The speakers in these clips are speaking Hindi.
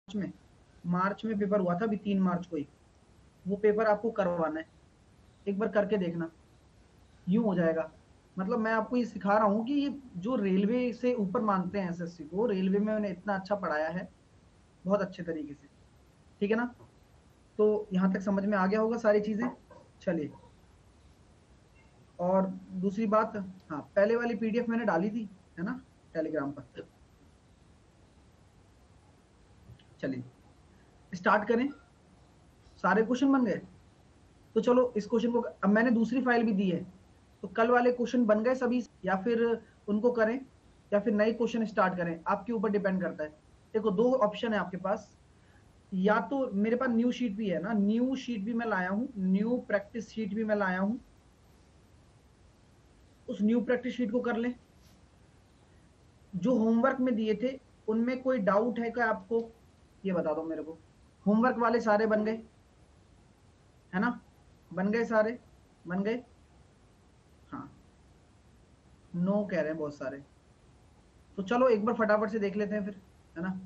में, मार्च में पेपर हुआ था अभी 3 मार्च को ही, वो पेपर आपको करवाना है, एक बार करके देखना, यूं हो जाएगा। मतलब मैं आपको ये सिखा रहा हूँ कि ये जो रेलवे से ऊपर मानते हैं एसएससी को, रेलवे में मैंने इतना अच्छा पढ़ाया है, बहुत अच्छे तरीके से, ठीक है ना। तो यहाँ तक समझ में आ गया होगा सारी चीजें। चलिए, और दूसरी बात, हाँ पहले वाली पीडीएफ मैंने डाली थी, है ना, टेलीग्राम पर। चलिए स्टार्ट करें, सारे क्वेश्चन बन गए। तो चलो इस क्वेश्चन को, अब मैंने दूसरी फाइल भी दी है, तो कल वाले क्वेश्चन बन गए सभी, या फिर उनको करें, या फिर नए क्वेश्चन स्टार्ट करें, आपके ऊपर डिपेंड करता है। देखो दो ऑप्शन है आपके पास, या तो मेरे पास न्यू शीट भी है ना, न्यू शीट भी मैं लाया हूं, न्यू प्रैक्टिस शीट भी मैं लाया हूं, उस न्यू प्रैक्टिस शीट को कर लें। जो होमवर्क में दिए थे उनमें कोई डाउट है क्या आपको, ये बता दो मेरे को। होमवर्क वाले सारे बन गए, है ना, बन गए सारे, बन गए, हाँ, नो कह रहे हैं बहुत सारे। तो चलो एक बार फटाफट से देख लेते हैं फिर, है ना।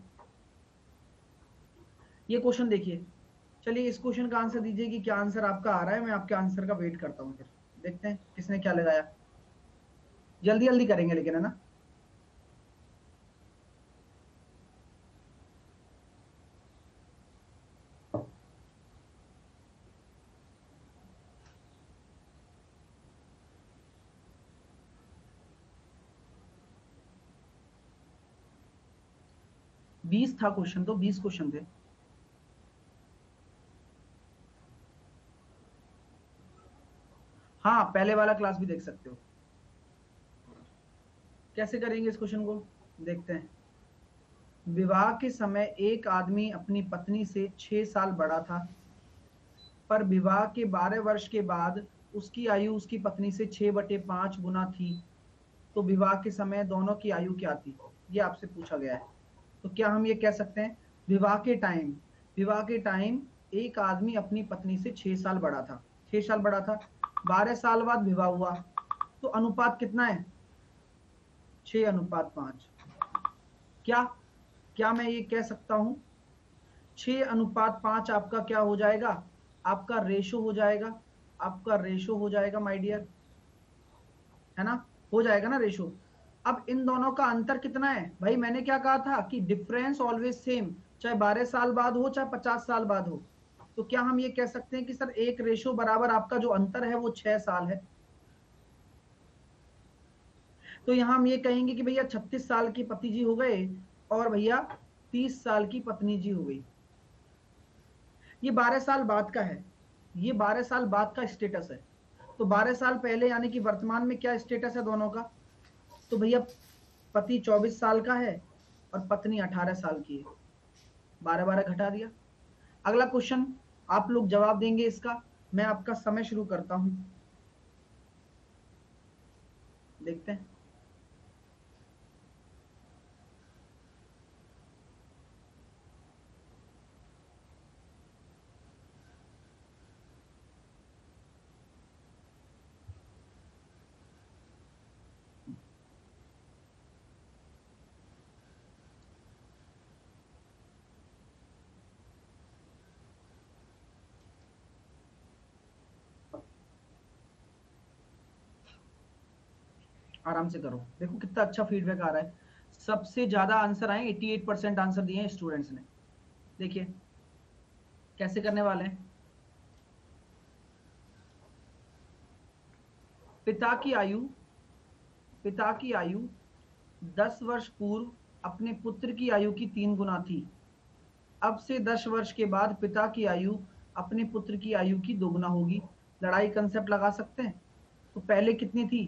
ये क्वेश्चन देखिए, चलिए इस क्वेश्चन का आंसर दीजिए कि क्या आंसर आपका आ रहा है, मैं आपके आंसर का वेट करता हूँ, फिर देखते हैं किसने क्या लगाया। जल्दी जल्दी करेंगे लेकिन, है ना। बीस था क्वेश्चन, तो 20 क्वेश्चन थे। हाँ पहले वाला क्लास भी देख सकते हो। कैसे करेंगे इस क्वेश्चन को, देखते हैं। विवाह के समय एक आदमी अपनी पत्नी से 6 साल बड़ा था, पर विवाह के 12 वर्ष के बाद उसकी आयु उसकी पत्नी से 6/5 गुना थी। तो विवाह के समय दोनों की आयु क्या थी, ये आपसे पूछा गया है। तो क्या हम ये कह सकते हैं, विवाह के टाइम, विवाह के टाइम एक आदमी अपनी पत्नी से 6 साल बड़ा था, 6 साल बड़ा था, 12 साल बाद विवाह हुआ, तो अनुपात कितना है, 6:5। क्या क्या मैं ये कह सकता हूं, 6:5 आपका क्या हो जाएगा, आपका रेशो हो जाएगा, आपका रेशो हो जाएगा माय डियर, है ना, हो जाएगा ना रेशो। अब इन दोनों का अंतर कितना है भाई, मैंने क्या कहा था कि डिफरेंस ऑलवेज सेम, चाहे 12 साल बाद हो चाहे 50 साल बाद हो। तो क्या हम ये कह सकते हैं कि सर एक रेशो बराबर आपका जो अंतर है वो 6 साल है। तो यहां हम ये कहेंगे कि भैया 36 साल की पति जी हो गए, और भैया 30 साल की पत्नी जी हो गई। ये 12 साल बाद का है, ये 12 साल बाद का स्टेटस है। तो 12 साल पहले यानी कि वर्तमान में क्या स्टेटस है दोनों का, तो भैया पति 24 साल का है और पत्नी 18 साल की है, 12 12 घटा दिया। अगला क्वेश्चन आप लोग जवाब देंगे इसका, मैं आपका समय शुरू करता हूं, देखते हैं। आराम से करो, देखो कितना अच्छा फीडबैक आ रहा है। सबसे ज्यादा आंसर आए, 88% आंसर दिए हैं स्टूडेंट्स ने। देखिए कैसे करने वाले हैं। पिता की आयु, पिता की आयु 10 वर्ष पूर्व अपने पुत्र की आयु की 3 गुना थी। अब से 10 वर्ष के बाद पिता की आयु अपने पुत्र की आयु की 2 गुना होगी। लड़ाई कंसेप्ट लगा सकते हैं। तो पहले कितनी थी,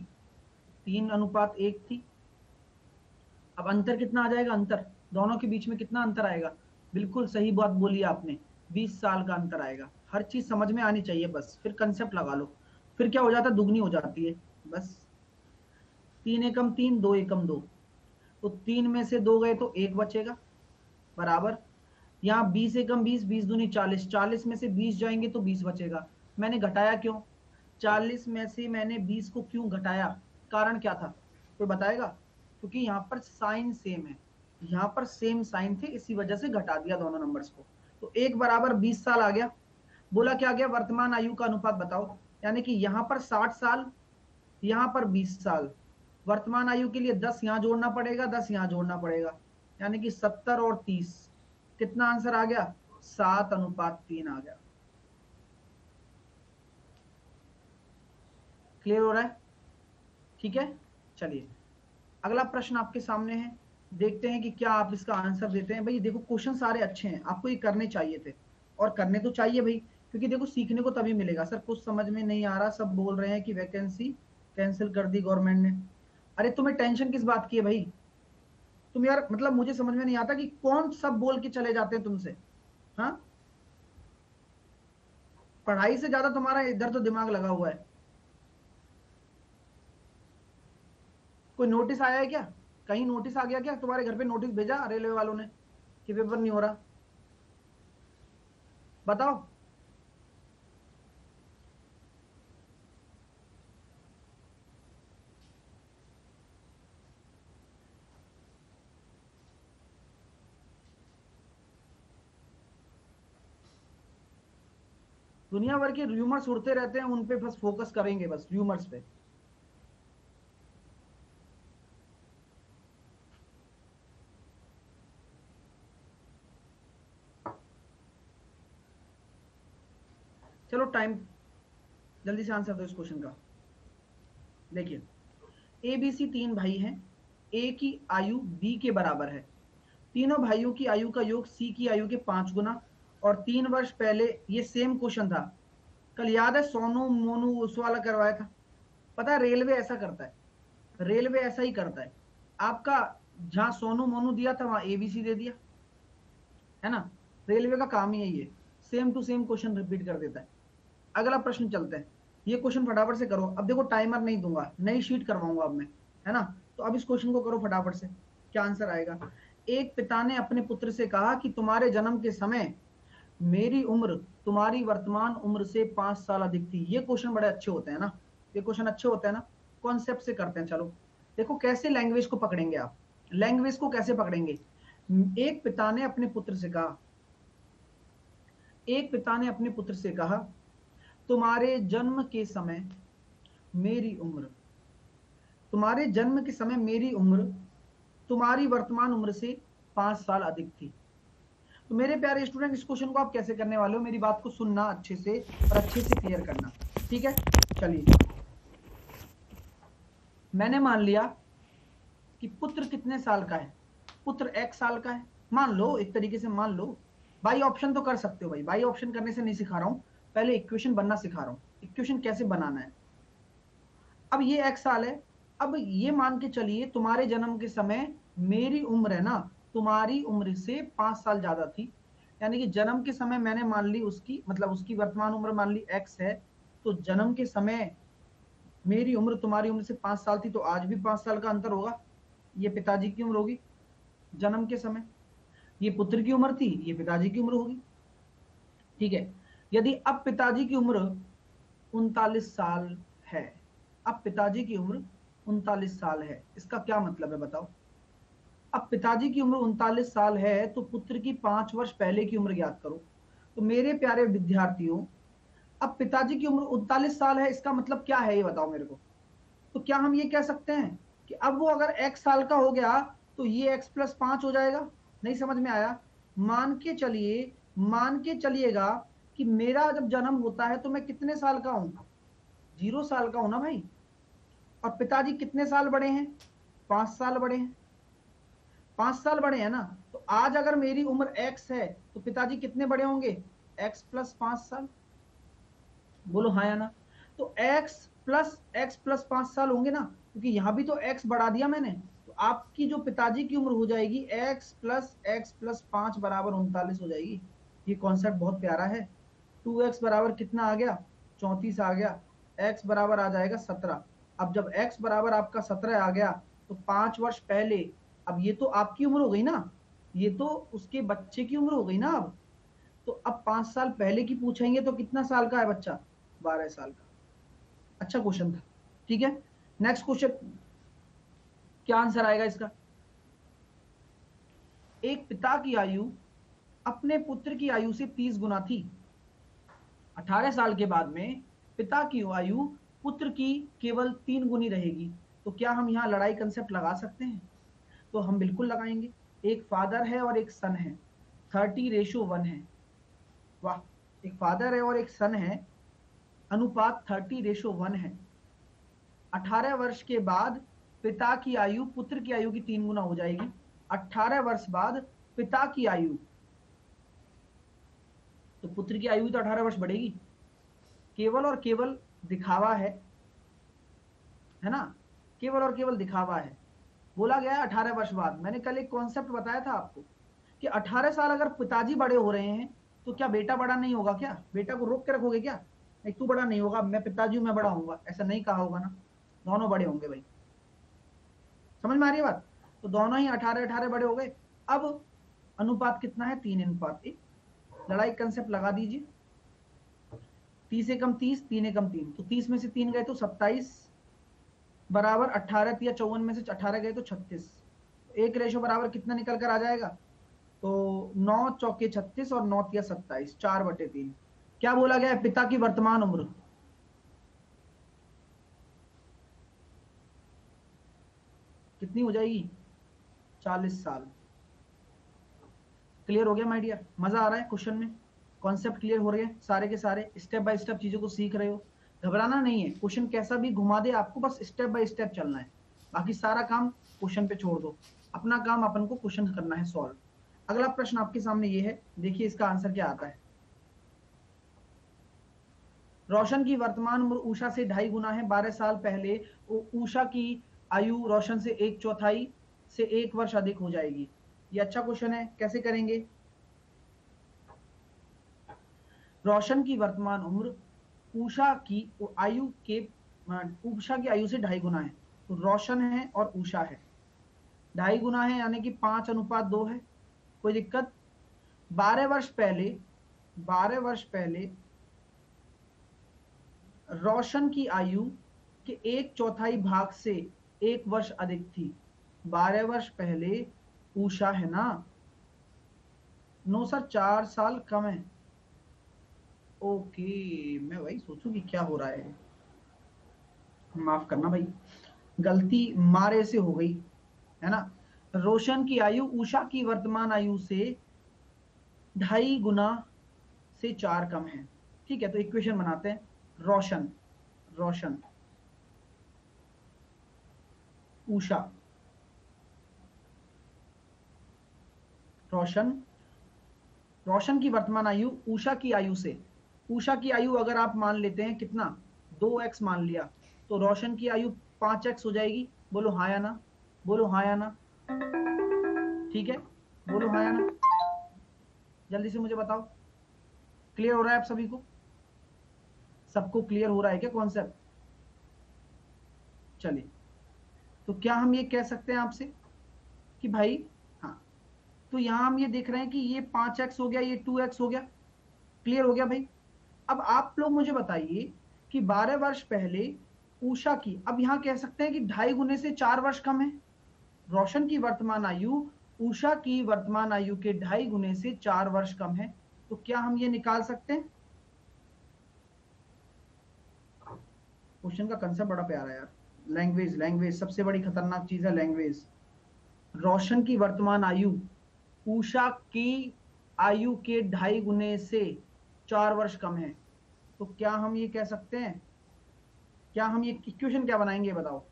3:1 थी। अब अंतर कितना आ जाएगा, अंतर दोनों के बीच में कितना अंतर आएगा, बिल्कुल सही बात बोली आपने, 20 साल का अंतर आएगा। हर चीज समझ में आनी चाहिए बस, फिर कंसेप्ट लगा लो, फिर क्या हो जाता है, दुगनी हो जाती है बस। 3 एकम 3, 2 एकम 2, तो 3 में से 2 गए तो 1 बचेगा, बराबर। यहाँ 20 एकम 20, 20 दूनी 40, 40 में से 20 जाएंगे तो 20 बचेगा। मैंने घटाया क्यों, 40 में से मैंने 20 को क्यों घटाया, कारण क्या था, कोई बताएगा, क्योंकि यहाँ पर साइन सेम है, यहाँ पर सेम साइन थे, इसी वजह से घटा दिया दोनों नंबर्स को। तो 1 बराबर 20 साल आ गया। बोला क्या गया, वर्तमान आयु का अनुपात बताओ, यानी कि यहाँ पर 60 साल, यहाँ पर 20 साल। वर्तमान आयु के लिए 10 यहाँ जोड़ना पड़ेगा, 10 यहाँ जोड़ना पड़ेगा, यानी कि 70 और 30। कितना आंसर आ गया, 7:3 आ गया। क्लियर हो रहा है? ठीक है, चलिए अगला प्रश्न आपके सामने है, देखते हैं कि क्या आप इसका आंसर देते हैं। भाई देखो क्वेश्चन सारे अच्छे हैं, आपको ये करने चाहिए थे, और करने तो चाहिए भाई, क्योंकि देखो सीखने को तभी मिलेगा। सर कुछ समझ में नहीं आ रहा, सब बोल रहे हैं कि वैकेंसी कैंसिल कर दी गवर्नमेंट ने। अरे तुम्हें टेंशन किस बात की है भाई? तुम यार मतलब मुझे समझ में नहीं आता कि कौन सब बोल के चले जाते हैं तुमसे। हाँ, पढ़ाई से ज्यादा तुम्हारा इधर तो दिमाग लगा हुआ है। कोई नोटिस आया है क्या? कहीं नोटिस आ गया क्या? तुम्हारे घर पे नोटिस भेजा रेलवे वालों ने कि पेपर नहीं हो रहा? बताओ। दुनिया भर के र्यूमर्स उड़ते रहते हैं, उन पे बस फोकस करेंगे, बस र्यूमर्स पे। चलो टाइम, जल्दी से आंसर दो इस क्वेश्चन का। देखिए ए बी सी 3 भाई हैं, ए की आयु बी के बराबर है। तीनों भाइयों की आयु का योग सी की आयु के 5 गुना, और 3 वर्ष पहले, ये सेम क्वेश्चन था, कल याद है सोनू मोनू उस वाला करवाया था। पता है रेलवे ऐसा करता है, रेलवे ऐसा ही करता है। आपका जहां सोनू मोनू दिया था वहां एबीसी दे दिया, है ना। रेलवे का काम ही यही है, same to same question repeat कर देता है। अगला प्रश्न चलते हैं, ये क्वेश्चन फटाफट से करो। अब देखो टाइमर नहीं दूंगा, नई शीट करवाऊंगा अब मैं, है ना। तो अब इस क्वेश्चन को करो फटाफट से, क्या आंसर आएगा। एक पिता ने अपने पुत्र से कहा कि तुम्हारे जन्म के समय मेरी उम्र तुम्हारी वर्तमान उम्र से 5 साल अधिक थी। ये क्वेश्चन बड़े अच्छे होते हैं ना, ये क्वेश्चन अच्छे होते हैं ना, कॉन्सेप्ट से करते हैं। चलो देखो कैसे लैंग्वेज को पकड़ेंगे आप, लैंग्वेज को कैसे पकड़ेंगे। एक पिता ने अपने पुत्र से कहा, एक पिता ने अपने पुत्र से कहा तुम्हारे जन्म के समय मेरी उम्र, तुम्हारे जन्म के समय मेरी उम्र तुम्हारी वर्तमान उम्र से 5 साल अधिक थी। तो मेरे प्यारे स्टूडेंट इस क्वेश्चन को आप कैसे करने वाले हो, मेरी बात को सुनना अच्छे से और अच्छे से क्लियर करना, ठीक है। चलिए मैंने मान लिया कि पुत्र कितने साल का है, पुत्र 1 साल का है, मान लो, एक तरीके से मान लो। बाई ऑप्शन तो कर सकते हो भाई, बाई ऑप्शन करने से नहीं सिखा रहा हूं, पहले इक्वेशन बनना सिखा रहा हूं, इक्वेशन कैसे बनाना है। अब ये 1 साल है, अब ये मान के चलिए तुम्हारे जन्म के समय मेरी उम्र है ना, तुम्हारी उम्र से 5 साल ज्यादा थी, यानी कि जन्म के समय मैंने मान ली उसकी, मतलब उसकी वर्तमान उम्र मान ली x है, तो जन्म के समय मेरी उम्र तुम्हारी उम्र से 5 साल थी, तो आज भी 5 साल का अंतर होगा। ये पिताजी की उम्र होगी जन्म के समय, ये पुत्र की उम्र थी, ये पिताजी की उम्र होगी, ठीक है। यदि अब पिताजी की उम्र 39 साल है, अब पिताजी की उम्र 39 साल है, इसका क्या मतलब है बताओ। अब पिताजी की उम्र 39 साल है, तो पुत्र की 5 वर्ष पहले की उम्र ज्ञात करो। तो मेरे प्यारे विद्यार्थियों, अब पिताजी की उम्र 39 साल है, इसका मतलब क्या है ये बताओ मेरे को। तो क्या हम ये कह सकते हैं कि अब वो अगर x साल का हो गया तो ये x+5 हो जाएगा? नहीं समझ में आया। मान के चलिए, मान के चलिएगा कि मेरा जब जन्म होता है तो मैं कितने साल का हूं, 0 साल का हूं ना भाई। और पिताजी कितने साल बड़े हैं, 5 साल बड़े हैं, 5 साल बड़े हैं ना। तो आज अगर मेरी उम्र x है तो पिताजी कितने बड़े होंगे, x+5 साल। बोलो हाँ या ना। तो x+5 साल होंगे ना, क्योंकि यहां भी तो x बढ़ा दिया मैंने। तो आपकी जो पिताजी की उम्र हो जाएगी x+x+5 बराबर 39 हो जाएगी। ये कॉन्सेप्ट बहुत प्यारा है। 2x बराबर कितना आ गया, 34 आ गया, x बराबर आ जाएगा 17। अब जब x बराबर आपका 17 आ गया, तो 5 वर्ष पहले, अब ये तो आपकी उम्र हो गई ना, ये तो उसके बच्चे की उम्र हो गई ना अब। तो अब 5 साल पहले की पूछेंगे तो कितना साल का है बच्चा, 12 साल का। अच्छा क्वेश्चन था, ठीक है। नेक्स्ट क्वेश्चन, क्या आंसर आएगा इसका। एक पिता की आयु अपने पुत्र की आयु से 30 गुना थी। 18 साल के बाद में पिता की आयु पुत्र की केवल 3 गुनी रहेगी। तो क्या हम यहाँ लड़ाई कंसेप्ट लगा सकते हैं? तो हम बिल्कुल लगाएंगे। एक फादर है और एक सन है, 30:1 है। वाह, एक फादर है और एक सन है, अनुपात 30:1 है। 18 वर्ष के बाद पिता की आयु पुत्र की आयु की 3 गुना हो जाएगी। 18 वर्ष बाद पिता की आयु, तो पुत्र की आयु तो 18 वर्ष बढ़ेगी। केवल और केवल दिखावा है ना, केवल और केवल दिखावा है। बोला गया है 18 वर्ष बाद। मैंने कल एक कॉन्सेप्ट बताया था आपको कि 18 साल अगर पिताजी बड़े हो रहे हैं तो क्या बेटा बड़ा नहीं होगा? क्या बेटा को रोक के रखोगे क्या? नहीं, तू बड़ा नहीं होगा, मैं पिताजी हूं, मैं बड़ा होऊंगा, ऐसा नहीं कहा होगा ना। दोनों बड़े होंगे भाई। समझ में आ रही है बात? तो दोनों ही 18-18 बड़े हो गए। अब अनुपात कितना है? 3:1। लड़ाई कंसेप्ट लगा दीजिए। 30 एकम 30, 3 एकम 3, तो 30 में से 3 गए तो 27 बराबर 18, या 54 में से 18 गए तो 36। एक रेशो बराबर कितना निकल कर आ जाएगा? तो 9 चौके 36 और 9 या 27, 4/3। क्या बोला गया है? पिता की वर्तमान उम्र कितनी हो जाएगी? 40 साल। क्लियर हो गया माय डियर? मजा आ रहा है क्वेश्चन में? कॉन्सेप्ट क्लियर हो रहे हैं सारे के सारे? स्टेप बाय स्टेप चीजों को सीख रहे हो, घबराना नहीं है। क्वेश्चन कैसा भी घुमा दे आपको, बस स्टेप बाय स्टेप चलना है। बाकी सारा काम क्वेश्चन पे छोड़ दो, अपना काम अपन को क्वेश्चन करना है सॉल्व। अगला प्रश्न आपके सामने ये है, देखिए इसका आंसर क्या आता है। रोशन की वर्तमान उम्र उषा से 2.5 गुना है। 12 साल पहले उषा की आयु रोशन से 1/4 से 1 वर्ष अधिक हो जाएगी। ये अच्छा क्वेश्चन है, कैसे करेंगे? रोशन की वर्तमान उम्र उषा की आयु के उषा की आयु से 2.5 गुना है। तो रोशन है और उषा है, 2.5 गुना है, यानी कि 5:2 है। कोई दिक्कत? 12 वर्ष पहले, 12 वर्ष पहले रोशन की आयु के 1/4 भाग से 1 वर्ष अधिक थी। 12 वर्ष पहले उषा है ना, 9 सर 4 साल कम है। ओके, मैं वही सोचूं कि क्या हो रहा है। माफ करना भाई, गलती मारे से हो गई है ना। रोशन की आयु उषा की वर्तमान आयु से 2.5 गुना से 4 कम है। ठीक है, तो इक्वेशन बनाते हैं। रोशन, रोशन, उषा, रोशन, रोशन की वर्तमान आयु उषा की आयु से, उषा की आयु अगर आप मान लेते हैं कितना, 2x मान लिया, तो रोशन की आयु 5x हो जाएगी। बोलो हाँ या ना, बोलो हाँ या ना। ठीक है, बोलो हाँ या ना, जल्दी से मुझे बताओ। क्लियर हो रहा है आप सभी को? सबको क्लियर हो रहा है क्या कॉन्सेप्ट? चलिए, तो क्या हम ये कह सकते हैं आपसे कि भाई, हाँ, तो यहां हम ये देख रहे हैं कि ये 5x हो गया, ये 2x हो गया। क्लियर हो गया भाई? अब आप लोग मुझे बताइए कि 12 वर्ष पहले उषा की, अब यहां कह सकते हैं कि 2.5 गुने से 4 वर्ष कम है। रोशन की वर्तमान आयु उषा की वर्तमान आयु के 2.5 गुने से 4 वर्ष कम है। तो क्या हम ये निकाल सकते हैं? क्वेश्चन का कंसेप्ट बड़ा प्यारा है यार। लैंग्वेज, लैंग्वेज सबसे बड़ी खतरनाक चीज है, लैंग्वेज। रोशन की वर्तमान आयु उषा की आयु के 2.5 गुने से 4 वर्ष कम है। तो क्या हम ये कह सकते हैं, क्या हम ये इक्वेशन क्या बनाएंगे बताओ?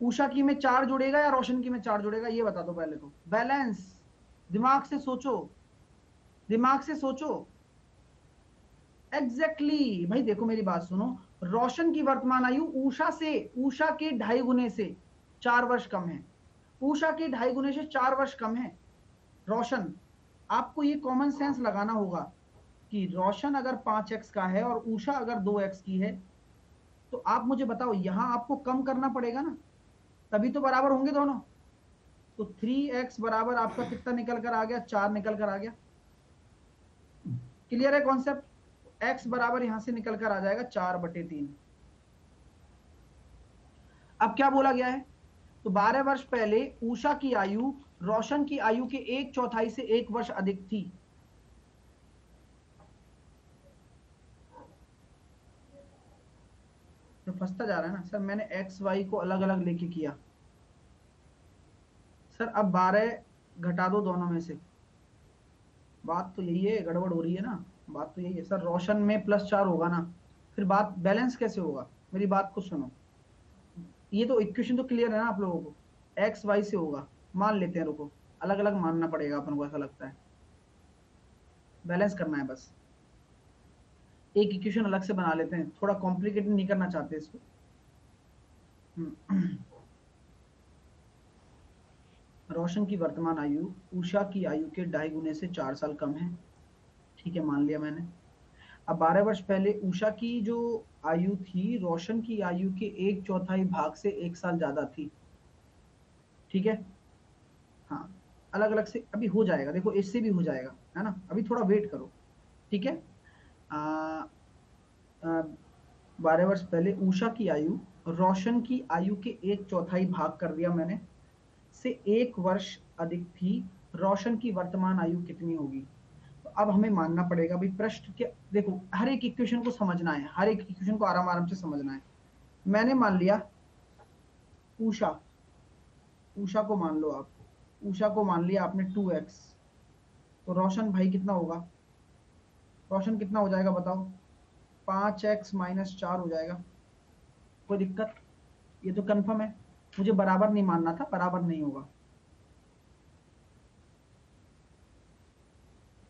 उषा की में 4 जुड़ेगा या रोशन की में 4 जुड़ेगा, ये बता दो पहले तो। बैलेंस, दिमाग से सोचो, दिमाग से सोचो। एग्जैक्टली भाई, देखो मेरी बात सुनो। रोशन की वर्तमान आयु उषा से, उषा के 2.5 गुने से 4 वर्ष कम है। उषा के 2.5 गुने से 4 वर्ष कम है रोशन। आपको ये कॉमन सेंस लगाना होगा कि रोशन अगर 5x का है और उषा अगर 2x की है, तो आप मुझे बताओ, यहां आपको कम करना पड़ेगा ना, तभी तो बराबर होंगे दोनों। तो 3x बराबर आपका कितना निकल कर आ गया? 4 निकल कर आ गया। क्लियर है कॉन्सेप्ट? x बराबर यहां से निकल कर आ जाएगा 4/3। अब क्या बोला गया है? तो 12 वर्ष पहले उषा की आयु रोशन की आयु के 1/4 से 1 वर्ष अधिक थी। तो फंसता जा रहा है ना सर, मैंने एक्स वाई को अलग अलग लेके किया। सर अब 12 घटा दो दोनों में से, बात तो यही है, गड़बड़ हो रही है ना, बात तो यही है सर। रोशन में +4 होगा ना, फिर बात बैलेंस कैसे होगा? मेरी बात को सुनो, ये तो इक्वेशन तो क्लियर है ना आप लोगों को, एक्स वाई से होगा, मान लेते हैं, रुको, अलग अलग मानना पड़ेगा अपन को, ऐसा लगता है बैलेंस करना है बस। एक इक्वेशन अलग से बना लेते हैं, थोड़ा कॉम्प्लिकेटेड नहीं करना चाहते इसको। रोशन की वर्तमान आयु उषा की आयु के 2.5 गुने से 4 साल कम है। ठीक है, मान लिया मैंने। अब 12 वर्ष पहले उषा की जो आयु थी रोशन की आयु के 1/4 भाग से 1 साल ज्यादा थी। ठीक है, हाँ, अलग अलग से अभी हो जाएगा, देखो इससे भी हो जाएगा, है ना, अभी थोड़ा वेट करो। ठीक है, 12 वर्ष पहले उषा की आयु रोशन की आयु के 1/4 भाग कर दिया मैंने, से 1 वर्ष अधिक थी। रोशन की वर्तमान आयु कितनी होगी? तो अब हमें मानना पड़ेगा भाई, प्रश्न के देखो हर एक इक्वेशन को समझना है, हर एक इक्वेशन को आराम आराम से समझना है। मैंने मान लिया उषा, उषा को मान लो आप, उषा को मान लिया आपने 2x, तो रोशन भाई कितना होगा? रोशन कितना हो जाएगा बताओ? 5x - 4 हो जाएगा। कोई दिक्कत? ये तो कंफर्म है, मुझे बराबर नहीं मानना था, बराबर नहीं होगा।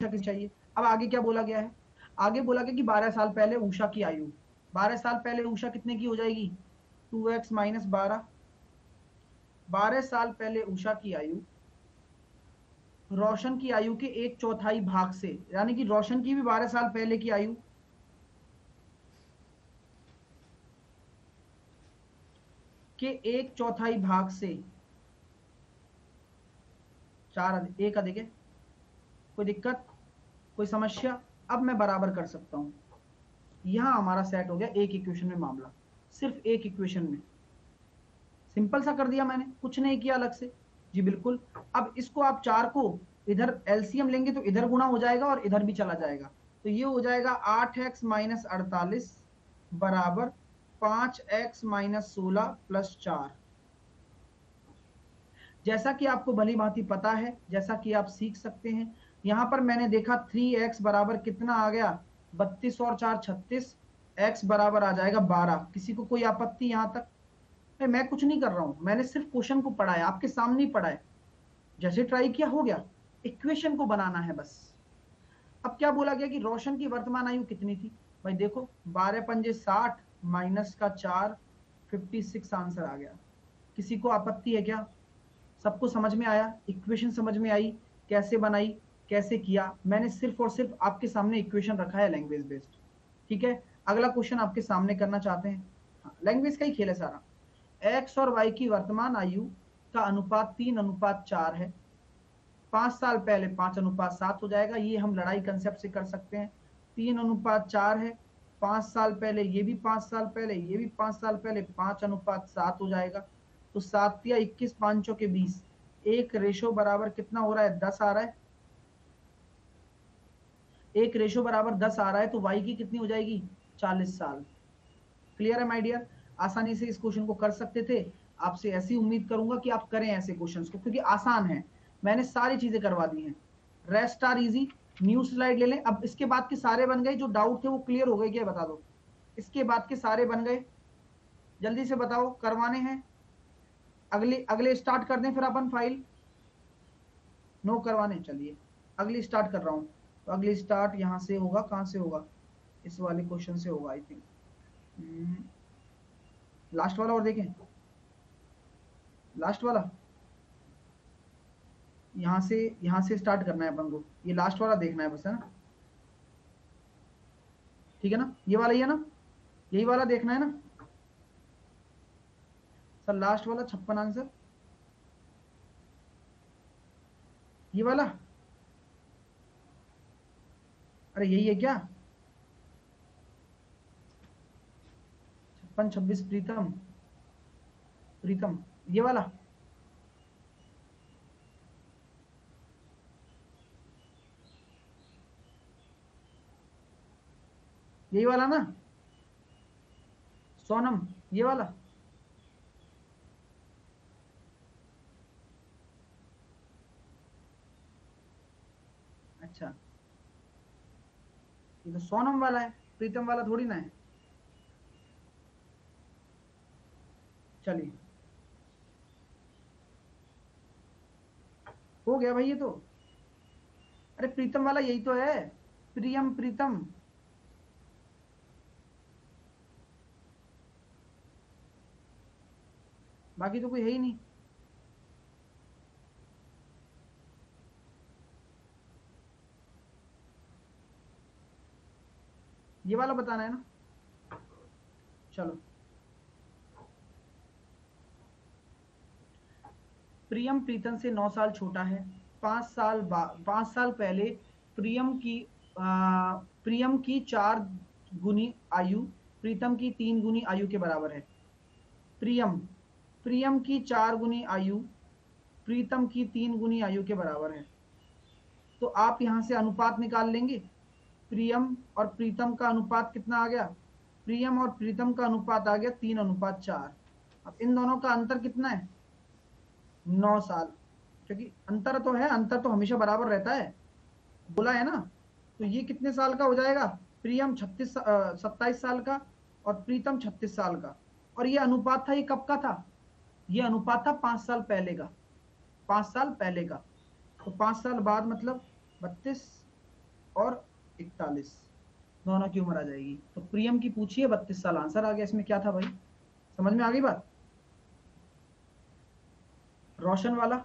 चाहिए। अब आगे क्या बोला गया है? आगे बोला गया कि 12 साल पहले उषा की आयु, 12 साल पहले उषा कितने की हो जाएगी? 2x - 12। 12 साल पहले उषा की आयु रोशन की आयु के 1/4 भाग से, यानी कि रोशन की भी 12 साल पहले की आयु के 1/4 भाग से 4 1 अधिक है। कोई दिक्कत, कोई समस्या? अब मैं बराबर कर सकता हूं। यहां हमारा सेट हो गया एक इक्वेशन में मामला, सिर्फ एक इक्वेशन में, सिंपल सा कर दिया मैंने, कुछ नहीं किया अलग से। जी बिल्कुल। अब इसको आप 4 को इधर एलसीएम लेंगे तो इधर गुना हो जाएगा और इधर भी चला जाएगा, तो ये हो जाएगा 8x - 48 बराबर 5x - 16 + 4। जैसा कि आपको भली भांति पता है, जैसा कि आप सीख सकते हैं, यहां पर मैंने देखा 3x बराबर कितना आ गया? 32 और 4 36, x बराबर आ जाएगा 12। किसी को कोई आपत्ति यहां तक? मैं कुछ नहीं कर रहा हूं, मैंने सिर्फ क्वेश्चन को पढ़ा है, आपके सामने ही पढ़ा है, जैसे ट्राई किया हो गया, इक्वेशन को बनाना है बस। अब क्या बोला गया कि रोशन की वर्तमान आयु कितनी थी? भाई देखो, 12 पंजे 60 माइनस का 4, 56 आंसर आ गया। किसी को आपत्ति है क्या? सबको समझ में आया? इक्वेशन समझ में आई? कैसे बनाई, कैसे किया? मैंने सिर्फ और सिर्फ आपके सामने इक्वेशन रखा है लैंग्वेज बेस्ड। ठीक है, अगला क्वेश्चन आपके सामने करना चाहते हैं। हाँ, लैंग्वेज का ही खेल है सारा। एक्स और वाई की वर्तमान आयु का अनुपात 3:4 है। 5 साल पहले 5:7 हो जाएगा, ये हम लड़ाई कंसेप्ट से कर सकते हैं। 3:4 है, 5 साल पहले ये भी 5 साल पहले ये भी 5 साल पहले 5:7 हो जाएगा। तो 7 या 21 5 के 20, एक रेशो बराबर कितना हो रहा है? 10 आ रहा है। एक रेशो बराबर 10 आ रहा है, तो वाई की कितनी हो जाएगी? 40 साल। क्लियर है माय डियर? आसानी से इस क्वेश्चन को कर सकते थे। आपसे ऐसी उम्मीद करूंगा कि आप करें ऐसे क्वेश्चंस को, क्योंकि आसान है, मैंने सारी चीजें करवा दी हैं। Rest are easy. New slide ले लें। अब इसके बाद के सारे बन गए, जो डाउट थे वो क्लियर हो गए क्या, बता दो। इसके बाद के सारे बन गए, जल्दी से बताओ, करवाने हैं? अगले अगले स्टार्ट कर दें फिर अपन फाइल? नो करवाने, चलिए अगली स्टार्ट कर रहा हूं। तो अगली स्टार्ट यहां से होगा, कहां से होगा? इस वाले क्वेश्चन से होगा आई थिंक। लास्ट वाला और देखें, लास्ट वाला, यहाँ से स्टार्ट करना है अपन को, ये लास्ट वाला देखना है बस, है ना? ठीक है ना, ये वाला ही है ना, यही वाला देखना है ना सर? लास्ट वाला 56 आंसर, ये वाला? अरे यही है क्या? 56 26 प्रीतम, प्रीतम, ये वाला? यही वाला ना, सोनम, ये वाला। अच्छा, ये तो सोनम वाला है, प्रीतम वाला थोड़ी ना है। चलिए, हो गया भाई ये तो। अरे प्रीतम वाला यही तो है, प्रियम प्रीतम। बाकी तो कोई है ही नहीं। ये वाला बताना है ना। चलो, प्रियम प्रीतम से 9 साल छोटा है। 5 साल पहले प्रियम की प्रियम की 4 गुनी आयु प्रीतम की 3 गुनी आयु के बराबर है। प्रियम प्रियम की 4 गुनी आयु प्रीतम की 3 गुनी आयु के बराबर है। तो आप यहां से अनुपात निकाल लेंगे। प्रियम और प्रीतम का अनुपात कितना आ गया? प्रियम और प्रीतम का अनुपात आ गया 3:4। अब इन दोनों का अंतर कितना है? 9 साल। क्योंकि अंतर तो है, अंतर तो हमेशा बराबर रहता है, बोला है ना। तो ये कितने साल का हो जाएगा? प्रियम 27 साल का और प्रीतम 36 साल का। और ये अनुपात था, ये कब का था? ये अनुपात था 5 साल पहले का। 5 साल पहले का। तो 5 साल बाद मतलब 32 और 41, दोनों की उम्र आ जाएगी। तो प्रियम की पूछिए 32 साल, आंसर आ गया। इसमें क्या था भाई? समझ में आ गई बात? रोशन वाला,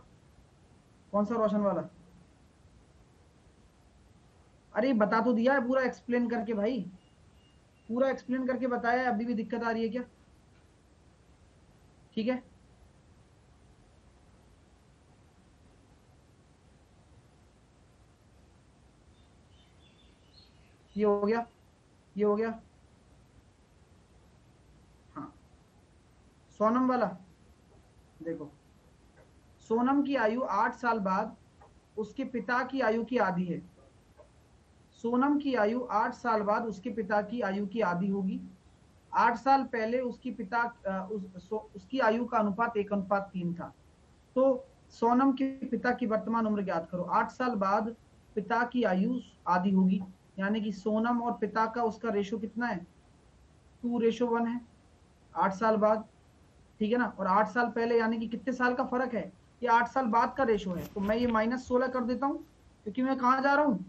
कौन सा रोशन वाला? अरे बता तो दिया है पूरा एक्सप्लेन करके भाई, पूरा एक्सप्लेन करके बताया है। अभी भी दिक्कत आ रही है क्या? ठीक है, ये हो गया, ये हो गया। हाँ, सोनम वाला देखो, सोनम की आयु 8 साल बाद उसके पिता की आयु की आधी है। सोनम की आयु 8 साल बाद उसके पिता की आयु की आधी होगी। 8 साल पहले उसकी पिता उसकी आयु का अनुपात 1:3 था। तो सोनम के पिता की वर्तमान उम्र ज्ञात करो। 8 साल बाद पिता की आयु आधी होगी, यानी कि सोनम और पिता का उसका रेशो कितना है? 2:1 है 8 साल बाद। ठीक है ना। और 8 साल पहले यानी कि कितने साल का फर्क है? ये 8 साल बाद का रेशो है। तो मैं ये -16 कर देता हूँ, क्योंकि मैं कहाँ जा रहा हूँ?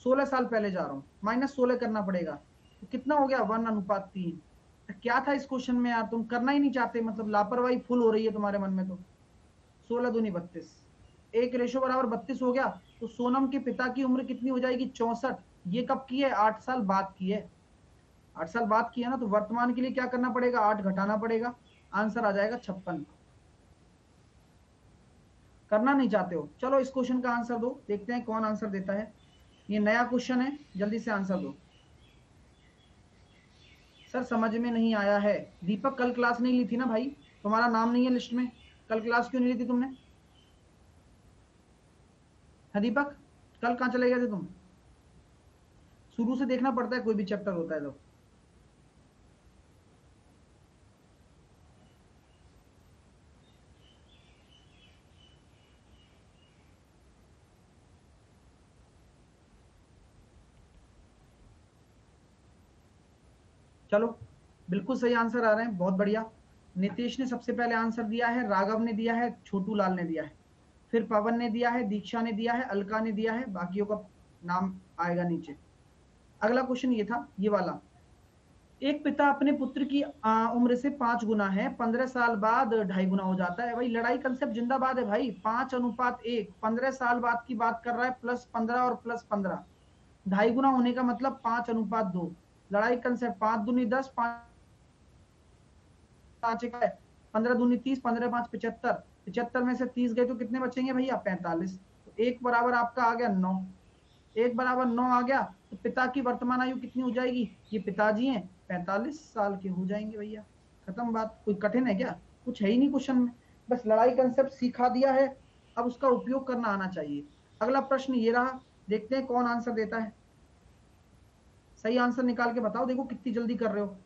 16 साल पहले जा रहा हूँ। -16 करना पड़ेगा। तो कितना हो गया? 1:3। क्या था इस क्वेश्चन में यार? तुम करना ही नहीं चाहते, मतलब लापरवाही फुल हो रही है तुम्हारे मन में। तो 16 दूनी 32, एक रेशो बराबर 32 हो गया। तो सोनम के पिता की उम्र कितनी हो जाएगी? 64। ये कब की है? 8 साल बाद की है। 8 साल बाद की है ना। तो वर्तमान के लिए क्या करना पड़ेगा? 8 घटाना पड़ेगा। आंसर आ जाएगा 56। करना नहीं चाहते हो? चलो इस क्वेश्चन का आंसर दो, देखते हैं कौन आंसर देता है। ये नया क्वेश्चन है, जल्दी से आंसर दो। सर समझ में नहीं आया है। दीपक कल क्लास नहीं ली थी ना भाई? तुम्हारा नाम नहीं है लिस्ट में। कल क्लास क्यों नहीं ली थी तुमने? है दीपक, कल कहाँ चले गए थे तुम? शुरू से देखना पड़ता है, कोई भी चैप्टर होता है तो। चलो, बिल्कुल सही आंसर आ रहे हैं, बहुत बढ़िया। नितेश ने सबसे पहले आंसर दिया है, राघव ने दिया है, छोटू लाल ने दिया है, फिर पवन ने दिया है, दीक्षा ने दिया है, अलका ने दिया है, बाकियों का नाम आएगा नीचे। अगला क्वेश्चन ये था, ये वाला। एक पिता अपने पुत्र की उम्र से 5 गुना है, 15 साल बाद 2.5 गुना हो जाता है। भाई लड़ाई कंसेप्ट जिंदाबाद है भाई। 5:1, 15 साल बाद की बात कर रहा है, +15 और +15। 2.5 गुना होने का मतलब 5:2। लड़ाई कंसेप्ट 5 दूनी 10, 5 है 15 दूनी 30, 15×5 = 75। 75 में से 30 गए तो कितने बचेंगे भैया? 45। तो एक बराबर आपका आ गया 9। एक बराबर 9 आ गया। तो पिता की वर्तमान आयु कितनी हो जाएगी? ये पिताजी हैं, 45 साल के हो जाएंगे भैया। खत्म बात। कोई कठिन है क्या? कुछ है ही नहीं क्वेश्चन में। बस लड़ाई कंसेप्ट सिखा दिया है, अब उसका उपयोग करना आना चाहिए। अगला प्रश्न ये रहा, देखते हैं कौन आंसर देता है। सही आंसर निकाल के बताओ, देखो कितनी जल्दी कर रहे हो।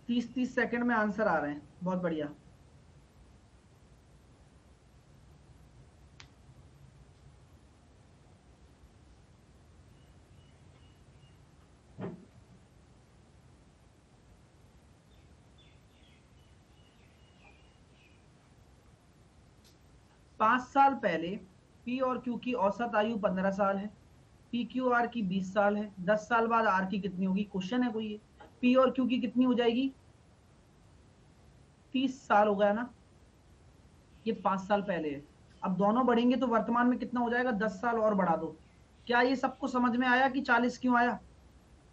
तीस 30 सेकंड में आंसर आ रहे हैं, बहुत बढ़िया। पांच साल पहले पी और क्यू की औसत आयु 15 साल है, पी क्यू आर की 20 साल है, 10 साल बाद आर की कितनी होगी? क्वेश्चन है कोई ये। पी और क्यू की कितनी हो जाएगी? 30 साल हो गया ना, ये 5 साल पहले है। अब दोनों बढ़ेंगे तो वर्तमान में कितना हो जाएगा? 10 साल और बढ़ा दो। क्या ये सबको समझ में आया कि 40 क्यों आया?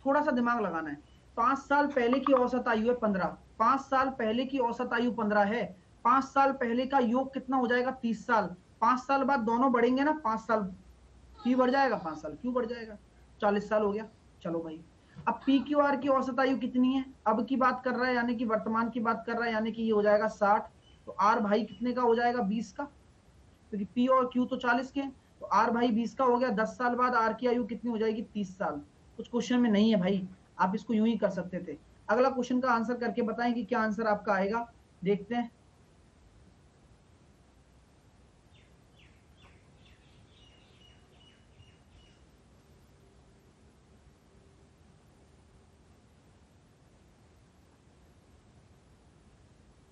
थोड़ा सा दिमाग लगाना है। 5 साल पहले की औसत आयु है 15, 5 साल पहले की औसत आयु 15 है, 5 साल पहले का योग कितना हो जाएगा? 30 साल। 5 साल बाद दोनों बढ़ेंगे ना, 5 साल पी बढ़ जाएगा, 5 साल क्यू बढ़ जाएगा, 40 साल हो गया। चलो भाई, अब पी क्यू आर की औसत आयु कितनी है? अब की बात कर रहा है, यानी कि वर्तमान की बात कर रहा है, यानी कि ये हो जाएगा 60। तो आर भाई कितने का हो जाएगा? 20 का, क्योंकि पी और क्यू तो 40 के हैं। तो आर भाई 20 का हो गया। 10 साल बाद आर की आयु कितनी हो जाएगी? 30 साल। कुछ क्वेश्चन में नहीं है भाई, आप इसको यूं ही कर सकते थे। अगला क्वेश्चन का आंसर करके बताएं कि क्या आंसर आपका आएगा, देखते हैं।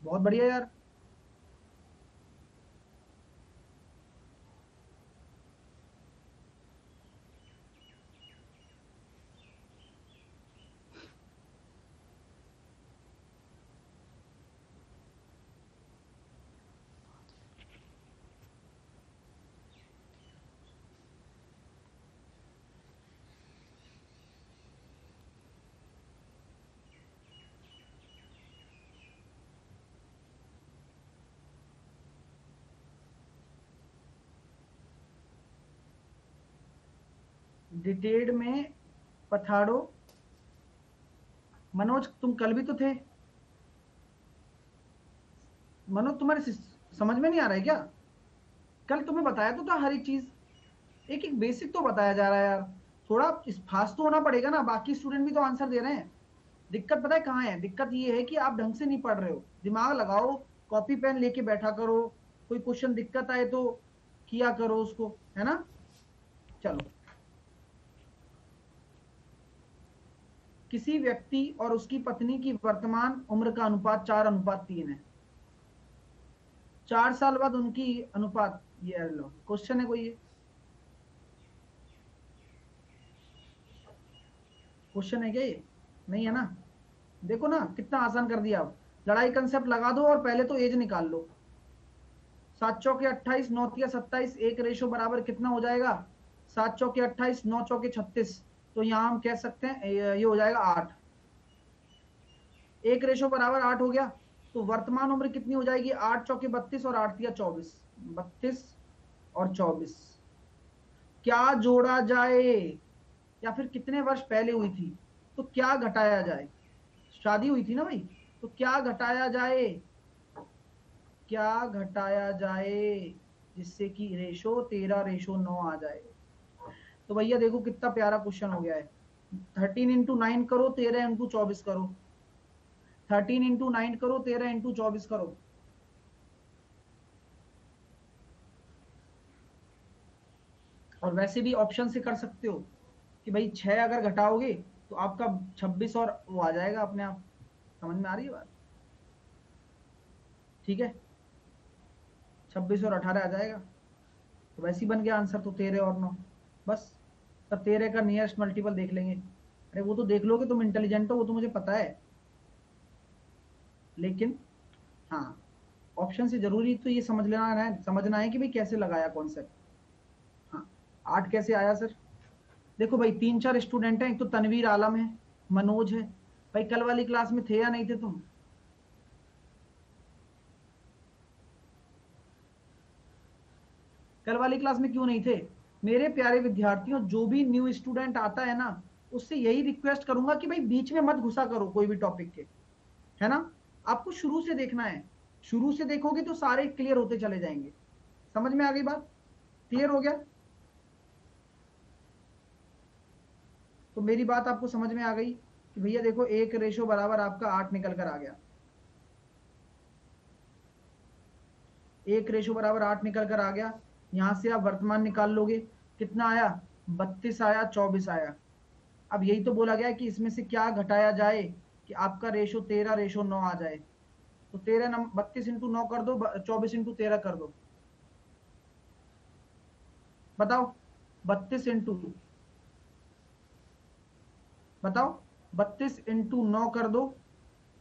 बहुत बढ़िया यार। डिटेड में पथाड़ो। मनोज तुम कल भी तो थे। मनोज तुम्हारे समझ में नहीं आ रहा है क्या? कल तुम्हें बताया तो था हर एक चीज, एक एक बेसिक तो बताया जा रहा है यार। थोड़ा इस फास्ट तो होना पड़ेगा ना, बाकी स्टूडेंट भी तो आंसर दे रहे हैं। दिक्कत पता है कहाँ है? दिक्कत ये है कि आप ढंग से नहीं पढ़ रहे हो। दिमाग लगाओ, कॉपी पेन लेके बैठा करो, कोई क्वेश्चन दिक्कत आए तो किया करो उसको, है ना। चलो, किसी व्यक्ति और उसकी पत्नी की वर्तमान उम्र का अनुपात 4:3 है। 4 साल बाद उनकी अनुपात, ये लो क्वेश्चन है कोई ये? क्वेश्चन है क्या ये? नहीं है ना। देखो ना कितना आसान कर दिया। आप लड़ाई कंसेप्ट लगा दो और पहले तो एज निकाल लो। 7 चौके 28, 9 तिया 27, 1 रेशो कितना हो जाएगा? 7 चौके 28, 9 चौके 36। तो यहाँ हम कह सकते हैं ये हो जाएगा 8। 1 रेशो 8 हो गया। तो वर्तमान उम्र कितनी हो जाएगी? 8 चौके 32 और 8 तिया 24, 32 और 24। क्या जोड़ा जाए, या फिर कितने वर्ष पहले हुई थी, तो क्या घटाया जाए? शादी हुई थी ना भाई, तो क्या घटाया जाए? क्या घटाया जाए जिससे कि रेशो 13:9 आ जाए? तो भैया देखो कितना प्यारा क्वेश्चन हो गया है। 13 × 9 करो, 13 × 24 करो, 13 × 9 करो, 13 × 24 करो। और वैसे भी ऑप्शन से कर सकते हो कि भाई 6 अगर घटाओगे तो आपका 26 और वो आ जाएगा अपने आप। समझ में आ रही है बात? ठीक है, 26 और 18 आ जाएगा। तो वैसे ही बन गया आंसर, तो 13 और 9 बस। तब 13 का नियरेस्ट मल्टीपल देख लेंगे। अरे वो तो देख लोगे, तुम इंटेलिजेंट हो, वो तो मुझे पता है। लेकिन हाँ, ऑप्शन से जरूरी तो ये समझना है कि भाई कैसे लगाया कॉन्सेप्ट। हाँ, 8 कैसे आया सर? देखो भाई 3 4 स्टूडेंट हैं, एक तो तनवीर आलम है, मनोज है। भाई कल वाली क्लास में थे या नहीं थे तुम? कल वाली क्लास में क्यों नहीं थे? मेरे प्यारे विद्यार्थियों, जो भी न्यू स्टूडेंट आता है ना, उससे यही रिक्वेस्ट करूंगा कि भाई बीच में मत घुसा करो कोई भी टॉपिक के, है ना। आपको शुरू से देखना है, शुरू से देखोगे तो सारे क्लियर होते चले जाएंगे। समझ में आ गई बात? क्लियर हो गया? तो मेरी बात आपको समझ में आ गई कि भैया देखो 1 बराबर आपका 8 निकल कर आ गया। 1 बराबर 8 निकल कर आ गया। यहां से आप वर्तमान निकाल लोगे, कितना आया? 32 आया, 24 आया। अब यही तो बोला गया है कि इसमें से क्या घटाया जाए कि आपका रेशो 13:9 आ जाए। तो 32 इंटू 9 कर दो, 24 इंटू 13 कर दो। बताओ 32 इंटू, बताओ 32 इंटू 9 कर दो,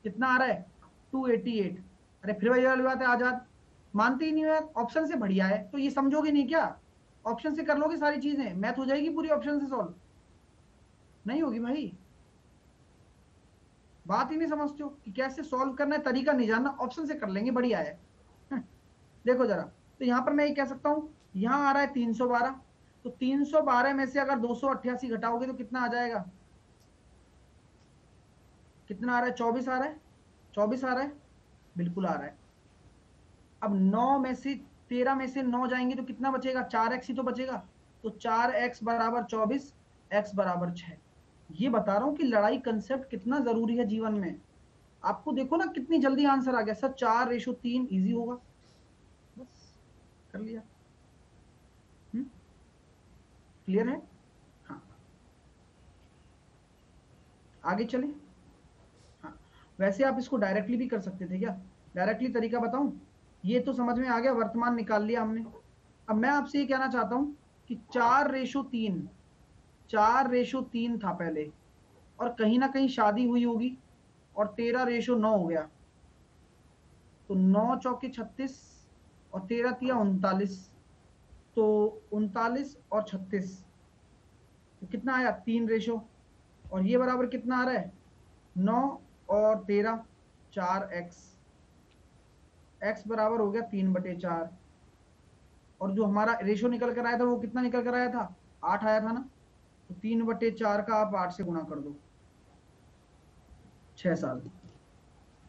कितना आ रहा है? 288। अरे फिर वही वाली बात है, आजाद मानते ही नहीं हो यार। ऑप्शन से बढ़िया है तो ये समझोगे नहीं क्या? ऑप्शन से कर लोगे सारी चीजें, मैथ हो जाएगी पूरी ऑप्शन से सॉल्व। नहीं होगी भाई, बात ही नहीं समझते हो कि कैसे सॉल्व करना है, तरीका नहीं जानना, ऑप्शन से कर लेंगे, बढ़िया है। देखो जरा, तो यहां पर मैं ये कह सकता हूं, यहां आ रहा है 312, तो 312 में से अगर 288 घटाओगे तो कितना आ जाएगा? कितना आ रहा है? 24 आ रहा है, 24 आ रहा है, बिल्कुल आ रहा है। अब 9 में से 13 में से 9 जाएंगे तो कितना बचेगा? 4x ही तो बचेगा। तो 4x बराबर 24, x बराबर 6। ये बता रहा हूं कि लड़ाई कंसेप्ट कितना जरूरी है जीवन में। आपको देखो ना कितनी जल्दी आंसर आ गया सर, 4:3 इजी होगा, बस कर लिया। क्लियर है? हाँ, आगे चले। हाँ, वैसे आप इसको डायरेक्टली भी कर सकते थे क्या? डायरेक्टली तरीका बताऊं? ये तो समझ में आ गया, वर्तमान निकाल लिया हमने। अब मैं आपसे ये कहना चाहता हूं कि 4:3, 4:3 था पहले, और कहीं ना कहीं शादी हुई होगी और 13:9 हो गया। तो 9 चौके 36 और 13 तिया 39, तो 39 और 36, तो कितना आया? 3 और ये बराबर कितना आ रहा है? 9 और 13, 4x, x बराबर हो गया 3/4। और जो हमारा रेशो निकल कर आया था वो कितना निकल कर आया था? 8 आया था ना। तो 3/4 का आप 8 से गुणा कर दो, 6 साल।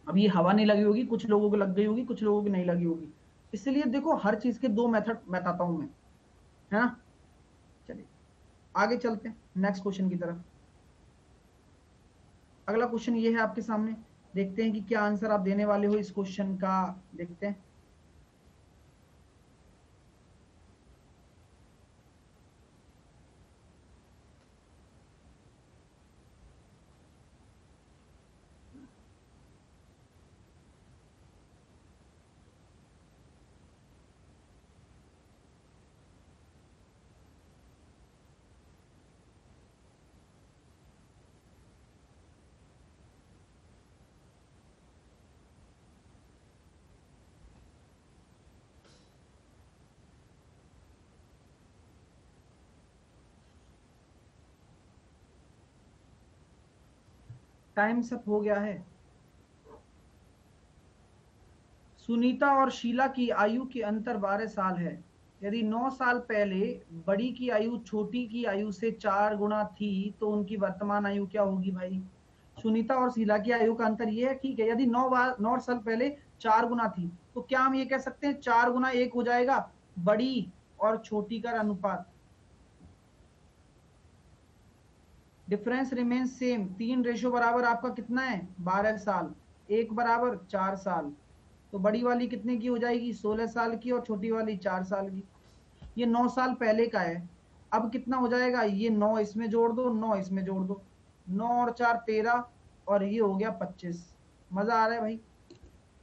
अब ये हवा नहीं लगी होगी, कुछ लोगों को लग गई होगी, कुछ लोगों की नहीं लगी होगी। इसलिए देखो हर चीज के दो मेथड बताता हूं मैं, है ना। चलिए आगे चलते हैं नेक्स्ट क्वेश्चन की तरफ। अगला क्वेश्चन ये है आपके सामने, देखते हैं कि क्या आंसर आप देने वाले हो इस क्वेश्चन का। देखते हैं। टाइम सब हो गया है। सुनीता और शीला की आयु के अंतर 12 साल है। यदि 9 साल पहले बड़ी की आयु छोटी की आयु से 4 गुना थी तो उनकी वर्तमान आयु क्या होगी भाई? सुनीता और शीला की आयु का अंतर ये है, ठीक है। यदि 9 साल पहले 4 गुना थी तो क्या हम ये कह सकते हैं 4 गुना 1 हो जाएगा, बड़ी और छोटी का अनुपात। Difference remain same. 3 बराबर आपका कितना है? 12 साल। 1 बराबर 4 साल। तो बड़ी वाली कितने की हो जाएगी? 16 साल की, और छोटी वाली 4 साल की। ये 9 साल पहले का है। अब कितना हो जाएगा? ये 9 इसमें जोड़ दो, 9 इसमें जोड़ दो, 9 और 4 13, और ये हो गया 25। मजा आ रहा है भाई?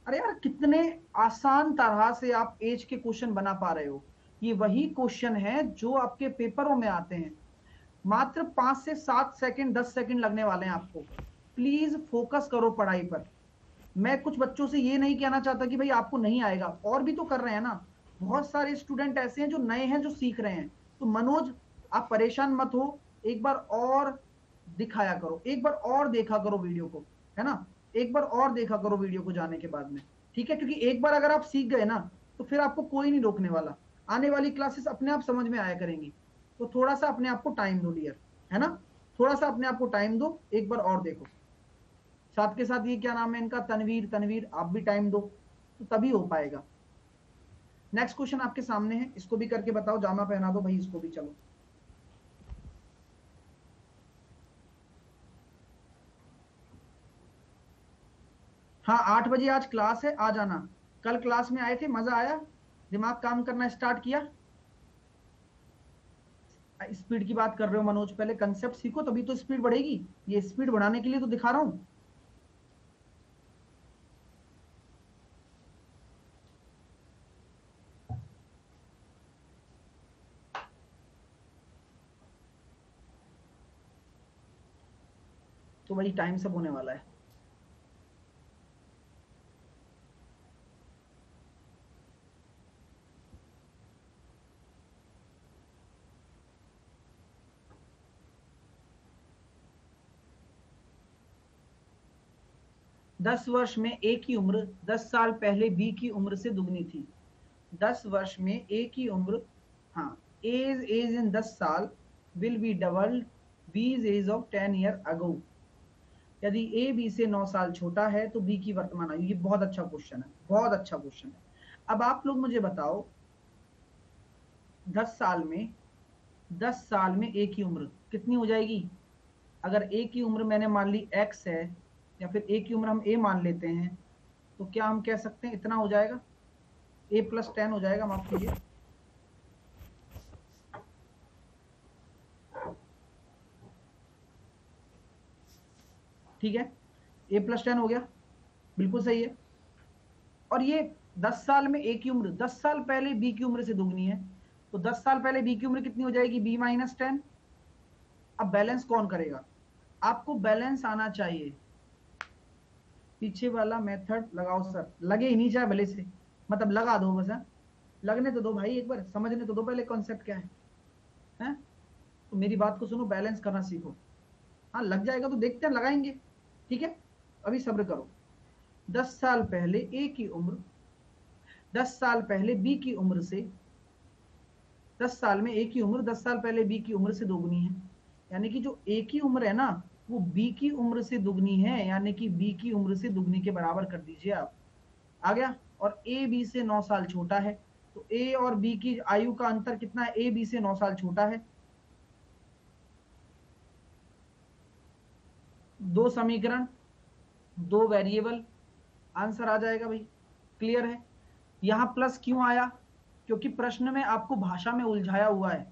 अरे यार कितने आसान तरह से आप एज के क्वेश्चन बना पा रहे हो। ये वही क्वेश्चन है जो आपके पेपरों में आते हैं। मात्र 5 से 7 सेकंड, 10 सेकंड लगने वाले हैं आपको। प्लीज फोकस करो पढ़ाई पर। मैं कुछ बच्चों से ये नहीं कहना चाहता कि भाई आपको नहीं आएगा, और भी तो कर रहे हैं ना। बहुत सारे स्टूडेंट ऐसे हैं जो नए हैं, जो सीख रहे हैं। तो मनोज, आप परेशान मत हो, एक बार और दिखाया करो, एक बार और देखा करो वीडियो को, है ना। एक बार और देखा करो वीडियो को जाने के बाद में, ठीक है। क्योंकि एक बार अगर आप सीख गए ना तो फिर आपको कोई नहीं रोकने वाला। आने वाली क्लासेस अपने आप समझ में आया करेंगी। तो थोड़ा सा अपने आप को टाइम दो डियर, है ना, थोड़ा सा अपने आप को टाइम दो, एक बार और देखो। साथ के साथ ये क्या नाम है इनका, तनवीर, तनवीर आप भी टाइम दो, तो तभी हो पाएगा। नेक्स्ट क्वेश्चन आपके सामने है, इसको भी करके बताओ, जामा पहना दो भाई इसको भी। चलो हाँ 8 बजे आज क्लास है, आ जाना। कल क्लास में आए थे, मजा आया, दिमाग काम करना स्टार्ट किया। स्पीड की बात कर रहे हो मनोज, पहले कंसेप्ट सीखो तभी तो स्पीड बढ़ेगी, ये स्पीड बढ़ाने के लिए तो दिखा रहा हूं। तो भाई टाइम सब होने वाला है। दस वर्ष में ए की उम्र 10 साल पहले बी की उम्र से दुगनी थी। 10 वर्ष में ए की उम्र, हाँ, एज एज इन 10 साल विल बी डबल्ड बीज एज ऑफ 10 ईयर अगो। यदि ए बी से 9 साल छोटा है तो बी की वर्तमान आयु। ये बहुत अच्छा क्वेश्चन है, बहुत अच्छा क्वेश्चन है। अब आप लोग मुझे बताओ, 10 साल में, 10 साल में ए की उम्र कितनी हो जाएगी? अगर ए की उम्र मैंने मान ली एक्स है, या फिर ए की उम्र हम ए मान लेते हैं, तो क्या हम कह सकते हैं इतना हो जाएगा, ए प्लस 10 हो जाएगा, माफ कीजिए। ठीक है, ए प्लस 10 हो गया, बिल्कुल सही है। और ये 10 साल में ए की उम्र 10 साल पहले बी की उम्र से दुगनी है, तो 10 साल पहले बी की उम्र कितनी हो जाएगी, बी माइनस 10। अब बैलेंस कौन करेगा? आपको बैलेंस आना चाहिए। पीछे वाला मेथड लगाओ सर, लगे ही नहीं चाहे भले से, मतलब लगा दो बस, है लगने तो दो भाई, एक बार समझने तो दो पहले कॉन्सेप्ट क्या है? तो मेरी बात को सुनो, बैलेंस करना सीखो। हाँ लग जाएगा तो देखते हैं, लगाएंगे, ठीक है, अभी सब्र करो। 10 साल पहले ए की उम्र 10 साल पहले बी की उम्र से, 10 साल में ए की उम्र 10 साल पहले बी की उम्र से दोगुनी है, यानी कि जो ए की उम्र है ना, वो बी की उम्र से दुगनी है, यानी कि बी की उम्र से दुगनी के बराबर कर दीजिए आप। आ गया। और ए बी से 9 साल छोटा है, तो ए और बी की आयु का अंतर कितना है, ए बी से 9 साल छोटा है। दो समीकरण, दो वेरिएबल, आंसर आ जाएगा भाई, क्लियर है। यहां प्लस क्यों आया? क्योंकि प्रश्न में आपको भाषा में उलझाया हुआ है।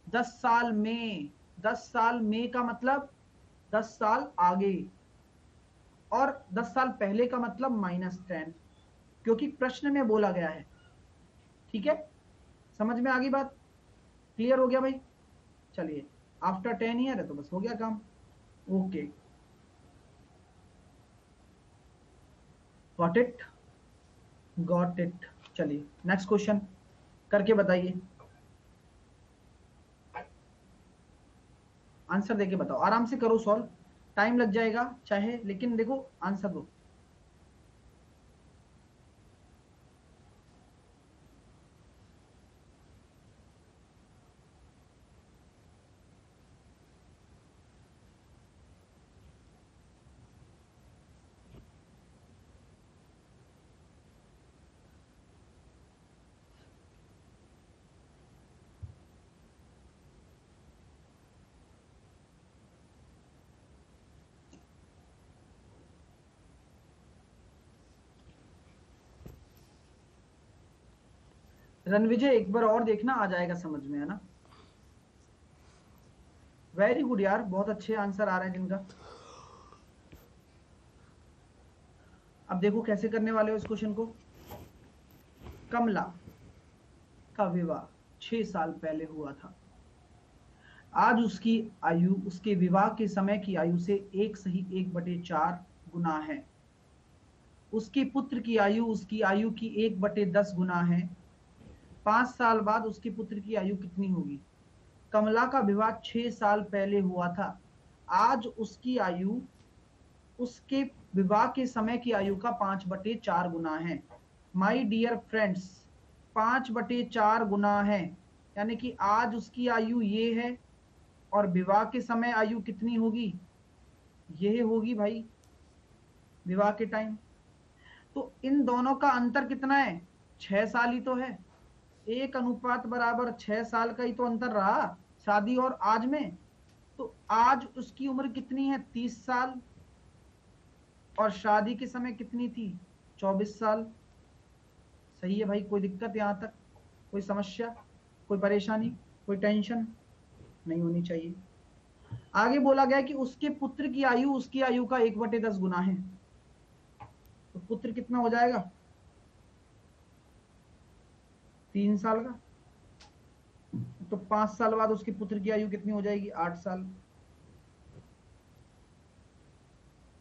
10 साल में, 10 साल में का मतलब 10 साल आगे, और 10 साल पहले का मतलब -10, क्योंकि प्रश्न में बोला गया है। ठीक है, समझ में आ गई बात, क्लियर हो गया भाई? चलिए, आफ्टर 10 ईयर है तो बस हो गया काम। Okay, got it, got it. चलिए नेक्स्ट क्वेश्चन करके बताइए, आंसर देके बताओ, आराम से करो सॉल्व, टाइम लग जाएगा चाहे, लेकिन देखो आंसर दो। रणविजय एक बार और देखना, आ जाएगा समझ में, है ना? वेरी गुड यार, बहुत अच्छे आंसर आ रहे हैं जिनका। अब देखो कैसे करने वाले हो इस क्वेश्चन को। कमला का विवाह 6 साल पहले हुआ था। आज उसकी आयु उसके विवाह के समय की आयु से 1 = 1/4 गुना है। उसके पुत्र की आयु उसकी आयु की 1/10 गुना है। 5 साल बाद उसके पुत्र की आयु कितनी होगी? कमला का विवाह 6 साल पहले हुआ था। आज उसकी आयु उसके विवाह के समय की आयु का 5/4 गुना है। माई डियर फ्रेंड्स, 5/4 गुना है, यानी कि आज उसकी आयु ये है और विवाह के समय आयु कितनी होगी, ये होगी भाई विवाह के टाइम। तो इन दोनों का अंतर कितना है, 6 साल ही तो है। 1:6 साल का ही तो अंतर रहा शादी और आज में। तो आज उसकी उम्र कितनी है, 30 साल, और शादी के समय कितनी थी, 24 साल। सही है भाई, कोई दिक्कत यहां तक, कोई समस्या, कोई परेशानी, कोई टेंशन नहीं होनी चाहिए। आगे बोला गया कि उसके पुत्र की आयु उसकी आयु का 1/10 गुना है। तो पुत्र कितना हो जाएगा, 3 साल का। तो 5 साल बाद उसके पुत्र की आयु कितनी हो जाएगी, 8 साल।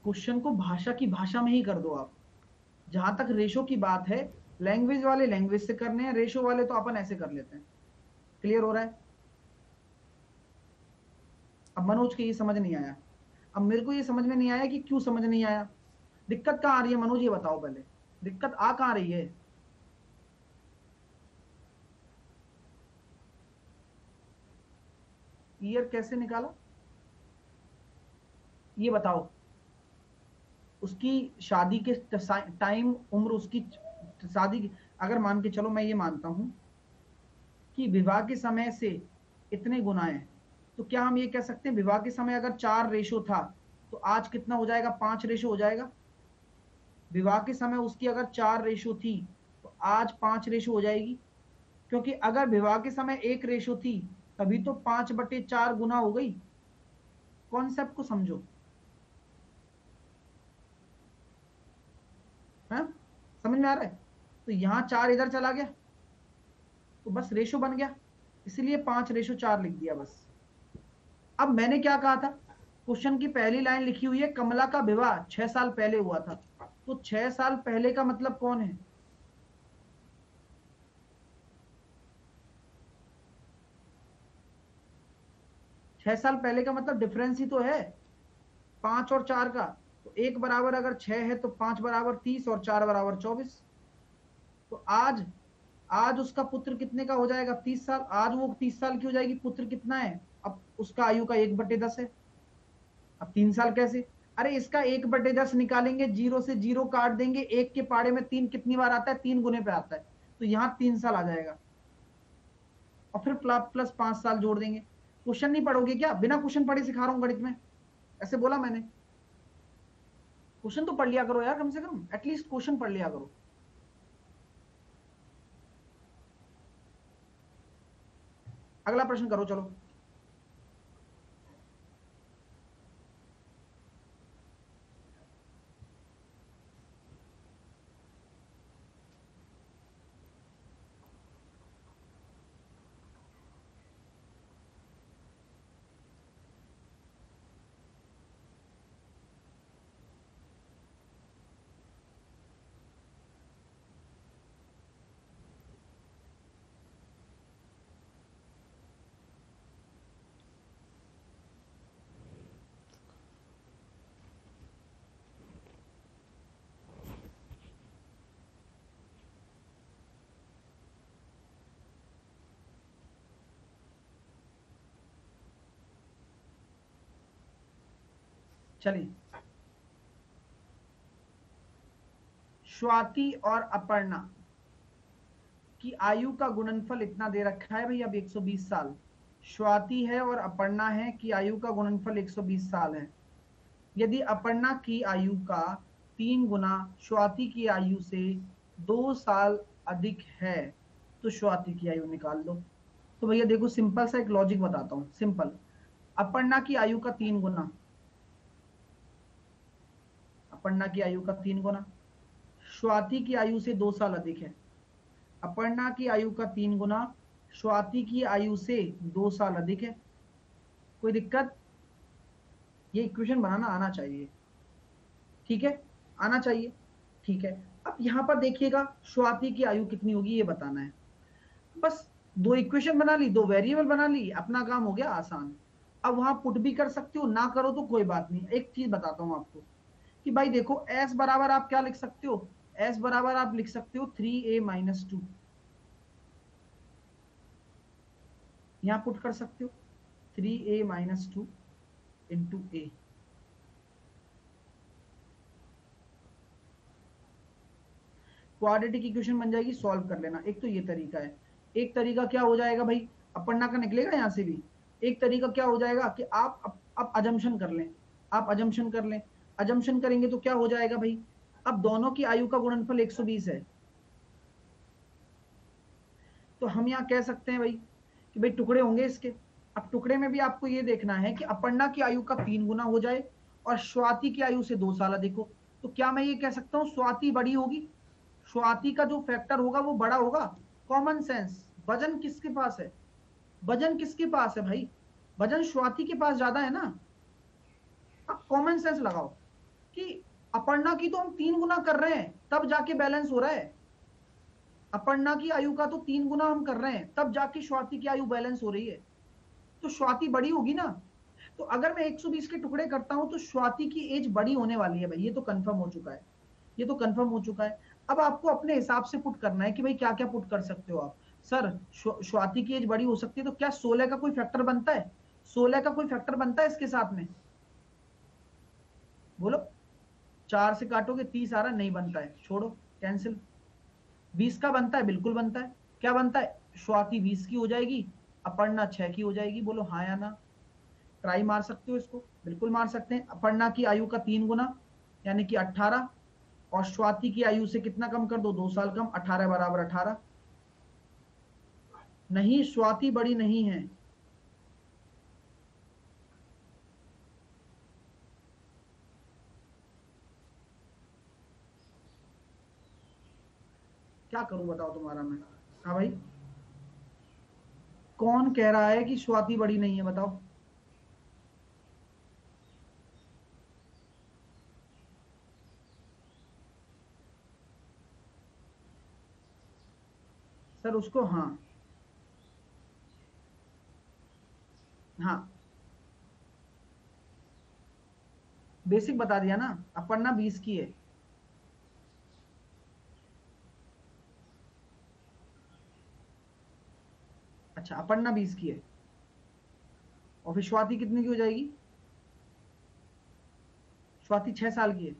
क्वेश्चन को भाषा की भाषा में ही कर दो आप। जहां तक रेशो की बात है, लैंग्वेज वाले लैंग्वेज से करने हैं, रेशो वाले तो अपन ऐसे कर लेते हैं। क्लियर हो रहा है। अब मनोज के ये समझ नहीं आया, अब मेरे को ये समझ में नहीं आया कि क्यों समझ नहीं आया। दिक्कत कहां आ रही है मनोज, ये बताओ पहले, दिक्कत आ कहां रही है। ईयर कैसे निकाला, ये बताओ। उसकी शादी के टाइम उम्र, उसकी शादी की, अगर मान के चलो मैं ये मानता हूं कि विवाह के समय से इतने गुना है, तो क्या हम ये कह सकते हैं विवाह के समय अगर 4 रेशो था तो आज कितना हो जाएगा, 5 रेशो हो जाएगा। विवाह के समय उसकी अगर 4 रेशो थी तो आज 5 रेशो हो जाएगी, क्योंकि अगर विवाह के समय 1 रेशो थी तभी तो 5/4 गुना हो गई। कॉन्सेप्ट को समझो, है समझ में आ रहा है। तो यहां 4 इधर चला गया तो बस रेशो बन गया, इसलिए 5/4 लिख दिया बस। अब मैंने क्या कहा था, क्वेश्चन की पहली लाइन लिखी हुई है कमला का विवाह 6 साल पहले हुआ था। तो 6 साल पहले का मतलब कौन है, 6 साल पहले का मतलब डिफरेंस ही तो है 5 और 4 का। तो 1 अगर 6 है तो 5 30 और 4 24। तो आज आज उसका पुत्र कितने का हो जाएगा, 30 साल। आज वो 30 साल की हो जाएगी, पुत्र कितना है, अब उसका आयु का 1/10 है। अब 3 साल कैसे, अरे इसका 1/10 निकालेंगे, 0 से 0 काट देंगे, 1 के पाड़े में 3 कितनी बार आता है, 3 गुने पे आता है, तो यहां 3 साल आ जाएगा। और फिर प्लस 5 साल जोड़ देंगे। क्वेश्चन नहीं पढ़ोगे क्या, बिना क्वेश्चन पढ़े सिखा रहा हूं गणित में, ऐसे बोला मैंने। क्वेश्चन तो पढ़ लिया करो यार, कम से कम एटलीस्ट क्वेश्चन पढ़ लिया करो। अगला प्रश्न करो चलो। चलिए, स्वाति और अपर्णा की आयु का गुणनफल इतना दे रखा है भाई, अब 120 साल। स्वाति है और अपर्णा है कि आयु का गुणनफल 120 साल है। यदि अपर्णा की आयु का 3 गुना स्वाति की आयु से 2 साल अधिक है तो स्वाति की आयु निकाल दो। तो भैया देखो, सिंपल सा एक लॉजिक बताता हूं, सिंपल। अपर्णा की आयु का 3 गुना, अपर्णा की आयु का 3 गुना, स्वाति की आयु से 2 साल अधिक है। अपर्णा की आयु का 3 गुना, स्वाति की आयु से 2 साल अधिक है। कोई दिक्कत, ये इक्वेशन बनाना आना चाहिए, ठीक है, आना चाहिए, ठीक है। अब यहां पर देखिएगा स्वाति की आयु कितनी होगी ये बताना है। बस 2 इक्वेशन बना ली, 2 वेरिएबल बना ली, अपना काम हो गया आसान। अब वहां पुट भी कर सकते हो, ना करो तो कोई बात नहीं। एक चीज बताता हूं आपको कि भाई देखो, s बराबर आप क्या लिख सकते हो, s बराबर आप लिख सकते हो 3a - 2। यहां पुट कर सकते हो 3a माइनस 2 इंटू ए। क्वाड्रेटिक इक्वेशन बन जाएगी, सॉल्व कर लेना। एक तो ये तरीका है। एक तरीका क्या हो जाएगा भाई, अपन्ना का निकलेगा यहां से भी। एक तरीका क्या हो जाएगा कि आप अजम्पशन कर लें, आप अजम्पशन कर लें। अजम्पशन करेंगे तो क्या हो जाएगा भाई, अब दोनों की आयु का गुणनफल 120 है, तो हम यहाँ कह सकते हैं भाई कि भाई टुकड़े होंगे इसके। अब टुकड़े में भी आपको ये देखना है कि अपर्णा की आयु का 3 गुना हो जाए और स्वाति की आयु से 2 साल अधिक हो। तो क्या मैं ये कह सकता हूँ स्वाति बड़ी होगी, स्वाति का जो फैक्टर होगा वो बड़ा होगा। कॉमन सेंस, वजन किसके पास है, वजन किसके पास है भाई, वजन स्वाति के पास ज्यादा है ना। अब कॉमन सेंस लगाओ कि अपर्णा की तो हम 3 गुना कर रहे हैं तब जाके बैलेंस हो रहा है, अपर्णा की आयु का तो 3 गुना हम कर रहे हैं तब जाके स्वाति की आयु बैलेंस हो रही है, तो स्वाति बड़ी होगी ना। तो अगर मैं 120 के टुकड़े करता हूं तो स्वाति की एज बड़ी होने वाली है भाई, ये तो कंफर्म हो चुका है, ये तो कंफर्म हो चुका है। अब आपको अपने हिसाब से पुट करना है कि भाई क्या क्या पुट कर सकते हो आप। सर स्वाति की एज बड़ी हो सकती है, तो क्या 16 का कोई फैक्टर बनता है, 16 का कोई फैक्टर बनता है इसके साथ में, बोलो। 4 से काटोगे 30 आ रहा, नहीं बनता है, छोड़ो, कैंसिल। 20 का बनता है, बिल्कुल बनता है। क्या बनता है, स्वाति 20 की हो जाएगी, अपर्णा 6 की हो जाएगी, बोलो हाँ या ना। ट्राई मार सकते हो इसको, बिल्कुल मार सकते हैं। अपर्णा की आयु का 3 गुना यानी कि 18, और स्वाति की आयु से कितना कम कर दो, 2 साल कम, 18 बराबर 18। नहीं, स्वाति बड़ी नहीं है। क्या करूं बताओ तुम्हारा मैं। हाँ भाई, कौन कह रहा है कि स्वाति बड़ी नहीं है, बताओ। सर उसको, हाँ हाँ, बेसिक बता दिया ना, अपर्णा 20 की है। अच्छा, अपर्णा 20 की है, और फिर स्वाति कितने की हो जाएगी, स्वाति 6 साल की है।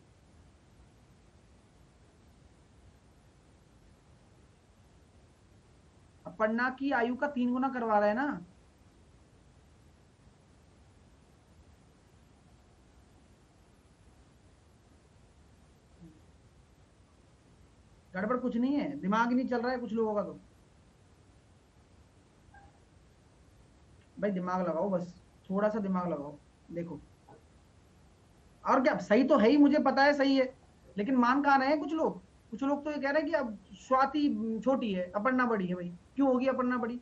अपर्णा की आयु का 3 गुना करवा रहा है ना। गड़बड़ कुछ नहीं है, दिमाग ही नहीं चल रहा है कुछ लोगों का तो। भाई दिमाग लगाओ बस, थोड़ा सा दिमाग लगाओ, देखो। और क्या, सही तो है ही, मुझे पता है सही है, लेकिन मान कहाँ रहे हैं कुछ लोग। कुछ लोग तो ये कह रहे हैं कि अब स्वाति छोटी है, अपर्णा बड़ी है। भाई क्यों होगी अपर्णा बड़ी,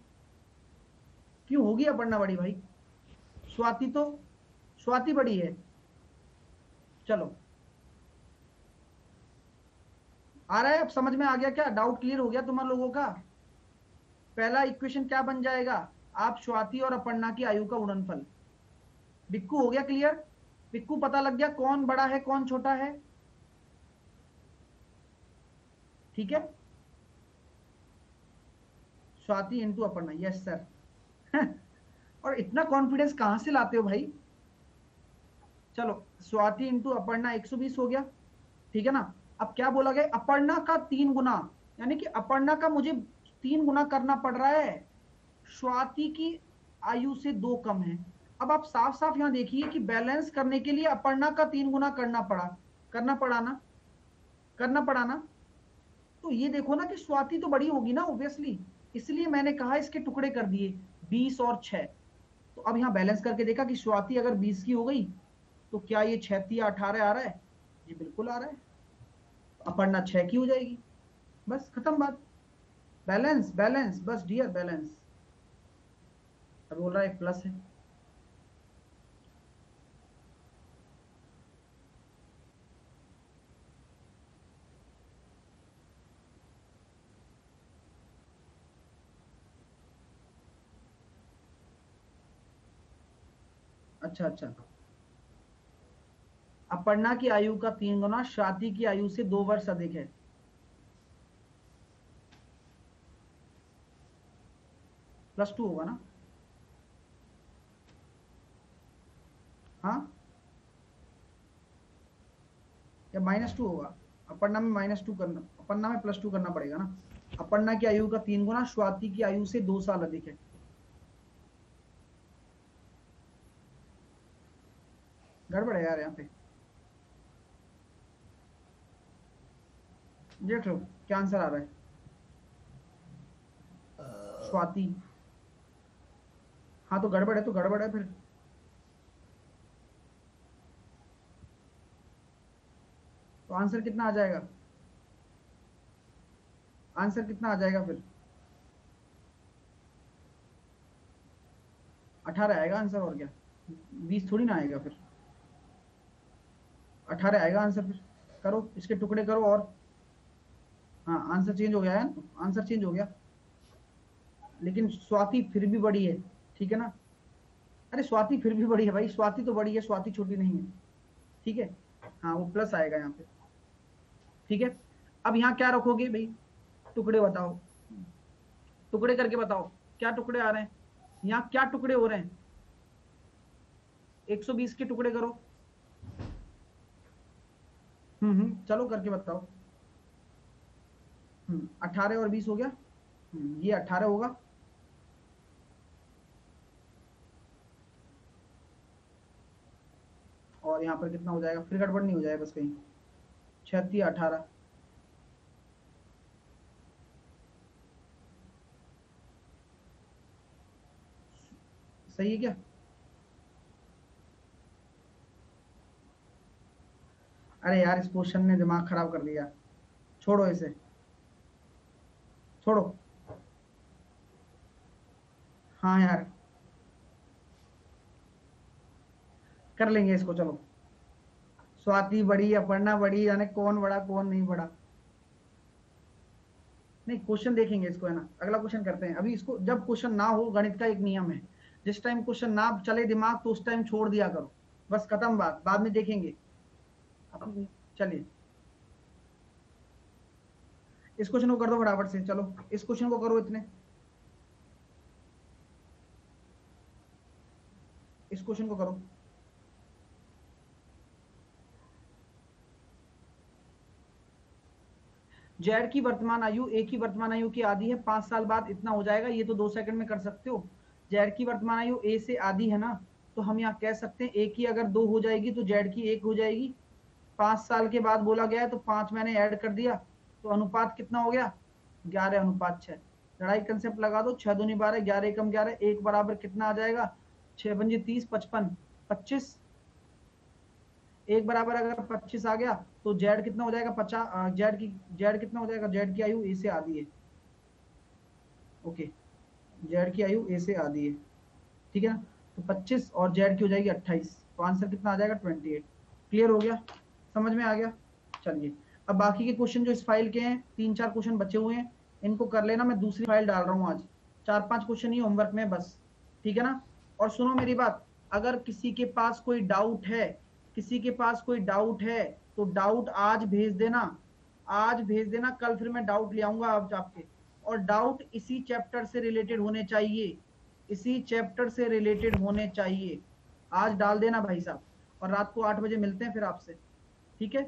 क्यों होगी अपर्णा बड़ी भाई, स्वाति तो, स्वाति बड़ी है। चलो, आ रहा है अब समझ में, आ गया क्या, डाउट क्लियर हो गया तुम्हारे लोगों का। पहला इक्वेशन क्या बन जाएगा, आप स्वाति और अपर्णा की आयु का गुणनफल। बिक्कू हो गया क्लियर, बिक्कू पता लग गया कौन बड़ा है कौन छोटा है, ठीक है। Swati into Aparna, yes sir. और इतना कॉन्फिडेंस कहां से लाते हो भाई। चलो, स्वाति इंटू अपर्णा 120 हो गया, ठीक है ना। अब क्या बोला गया, अपर्णा का 3 गुना, यानी कि अपर्णा का मुझे 3 गुना करना पड़ रहा है, स्वाति की आयु से 2 कम है। अब आप साफ साफ यहां देखिए कि बैलेंस करने के लिए अपर्णा का 3 गुना करना पड़ा, करना पड़ा ना, करना पड़ा ना। तो ये देखो ना कि स्वाति तो बड़ी होगी ना ऑब्वियसली, इसलिए मैंने कहा इसके टुकड़े कर दिए 20 और 6। तो अब यहाँ बैलेंस करके देखा कि स्वाति अगर 20 की हो गई तो क्या ये 36 या 18 आ रहा है, ये बिल्कुल आ रहा है, अपर्णा 6 की हो जाएगी, बस खत्म बात। बैलेंस बैलेंस, बस डियर बैलेंस। अब बोल रहा है एक प्लस है। अच्छा अच्छा, अपर्णा की आयु का 3 गुना स्वाति की आयु से 2 वर्ष अधिक है, +2 होगा ना। या -2 होगा? अपर्णा में -2 करना, अपर्णा में +2 करना पड़ेगा ना। अपर्णा की आयु का 3 गुना स्वाति की आयु से 2 साल अधिक है। गड़बड़ है यार यहाँ पे। देख लो क्या आंसर आ रहा है। स्वाति। हाँ तो गड़बड़ है, तो गड़बड़ है फिर। तो आंसर कितना आ जाएगा? आंसर कितना आ जाएगा फिर? 18 आएगा आंसर, और क्या? 20 थोड़ी ना आएगा फिर। 18 आएगा आंसर फिर। करो इसके टुकड़े करो और। हाँ आंसर चेंज हो गया है, आंसर चेंज हो गया। लेकिन स्वाति फिर भी बड़ी है, ठीक है ना? अरे स्वाति फिर भी बड़ी है भाई, स्वाति तो बड़ी है, स्वाति छोटी नहीं है, ठीक है? हाँ वो प्लस आएगा यहाँ पे, ठीक है? अब यहाँ क्या रखोगे भाई? टुकड़े बताओ, टुकड़े करके बताओ क्या टुकड़े आ रहे हैं यहाँ, क्या टुकड़े हो रहे हैं? 120 के टुकड़े करो। चलो करके बताओ। 18 और 20 हो गया। ये 18 होगा, और यहाँ पर कितना हो जाएगा? फिर गड़बड़ नहीं हो जाए बस कहीं। 36 18, सही है क्या? अरे यार इस क्वेश्चन ने दिमाग खराब कर दिया, छोड़ो इसे, छोड़ो। हाँ यार कर लेंगे इसको, चलो। स्वाति बड़ी, अपर्णा बड़ी, यानी कौन बड़ा कौन नहीं बड़ा? नहीं क्वेश्चन देखेंगे इसको, है ना? अगला क्वेश्चन करते हैं अभी इसको। जब क्वेश्चन ना हो, गणित का एक नियम है, जिस टाइम क्वेश्चन ना चले दिमाग तो उस टाइम छोड़ दिया करो, बस खत्म बात, बाद में देखेंगे। चलिए इस क्वेश्चन को कर दो फटाफट से, चलो इस क्वेश्चन को करो इतने, इस क्वेश्चन को करो। जेड की वर्तमान आयु ए की वर्तमान आयु की आधी है, 5 साल बाद इतना हो जाएगा। ये तो 2 सेकंड में कर सकते हो। जेड की वर्तमान आयु ए से आधी है ना, तो हम यहाँ कह सकते हैं ए की अगर 2 हो जाएगी तो जेड की 1 हो जाएगी। 5 साल के बाद बोला गया है तो 5 मैंने ऐड कर दिया, तो अनुपात कितना हो गया? 11:6। लड़ाई कंसेप्ट लगा दो, 6 दूनी 12, 11 एकम 11, 1 बराबर कितना आ जाएगा? 6 पंजे 30, 55, 25। 1 बराबर अगर 25 आ गया तो जेड कितना हो जाएगा? 50। जेड कितना हो जाएगा? जेड की आयु ए से आधी है, ओके। जेड की आयु ए से आधी है, ठीक है ना? तो 25 और जेड की हो जाएगी 28, तो आंसर कितना आ जाएगा? 28। क्लियर हो गया? समझ में आ गया? चलिए अब बाकी के क्वेश्चन जो इस फाइल के हैं, 3-4 क्वेश्चन बचे हुए हैं, इनको कर लेना। मैं दूसरी फाइल डाल रहा हूँ आज, 4-5 क्वेश्चन ही होमवर्क में बस, ठीक है ना? और सुनो मेरी बात, अगर किसी के पास कोई डाउट है, किसी के पास कोई डाउट है तो डाउट आज भेज देना, आज भेज देना, कल फिर मैं डाउट ले आऊंगा आप आपके। और डाउट इसी चैप्टर से रिलेटेड होने चाहिए, इसी चैप्टर से रिलेटेड होने चाहिए। आज डाल देना भाई साहब, और रात को 8 बजे मिलते हैं फिर आपसे, ठीक है?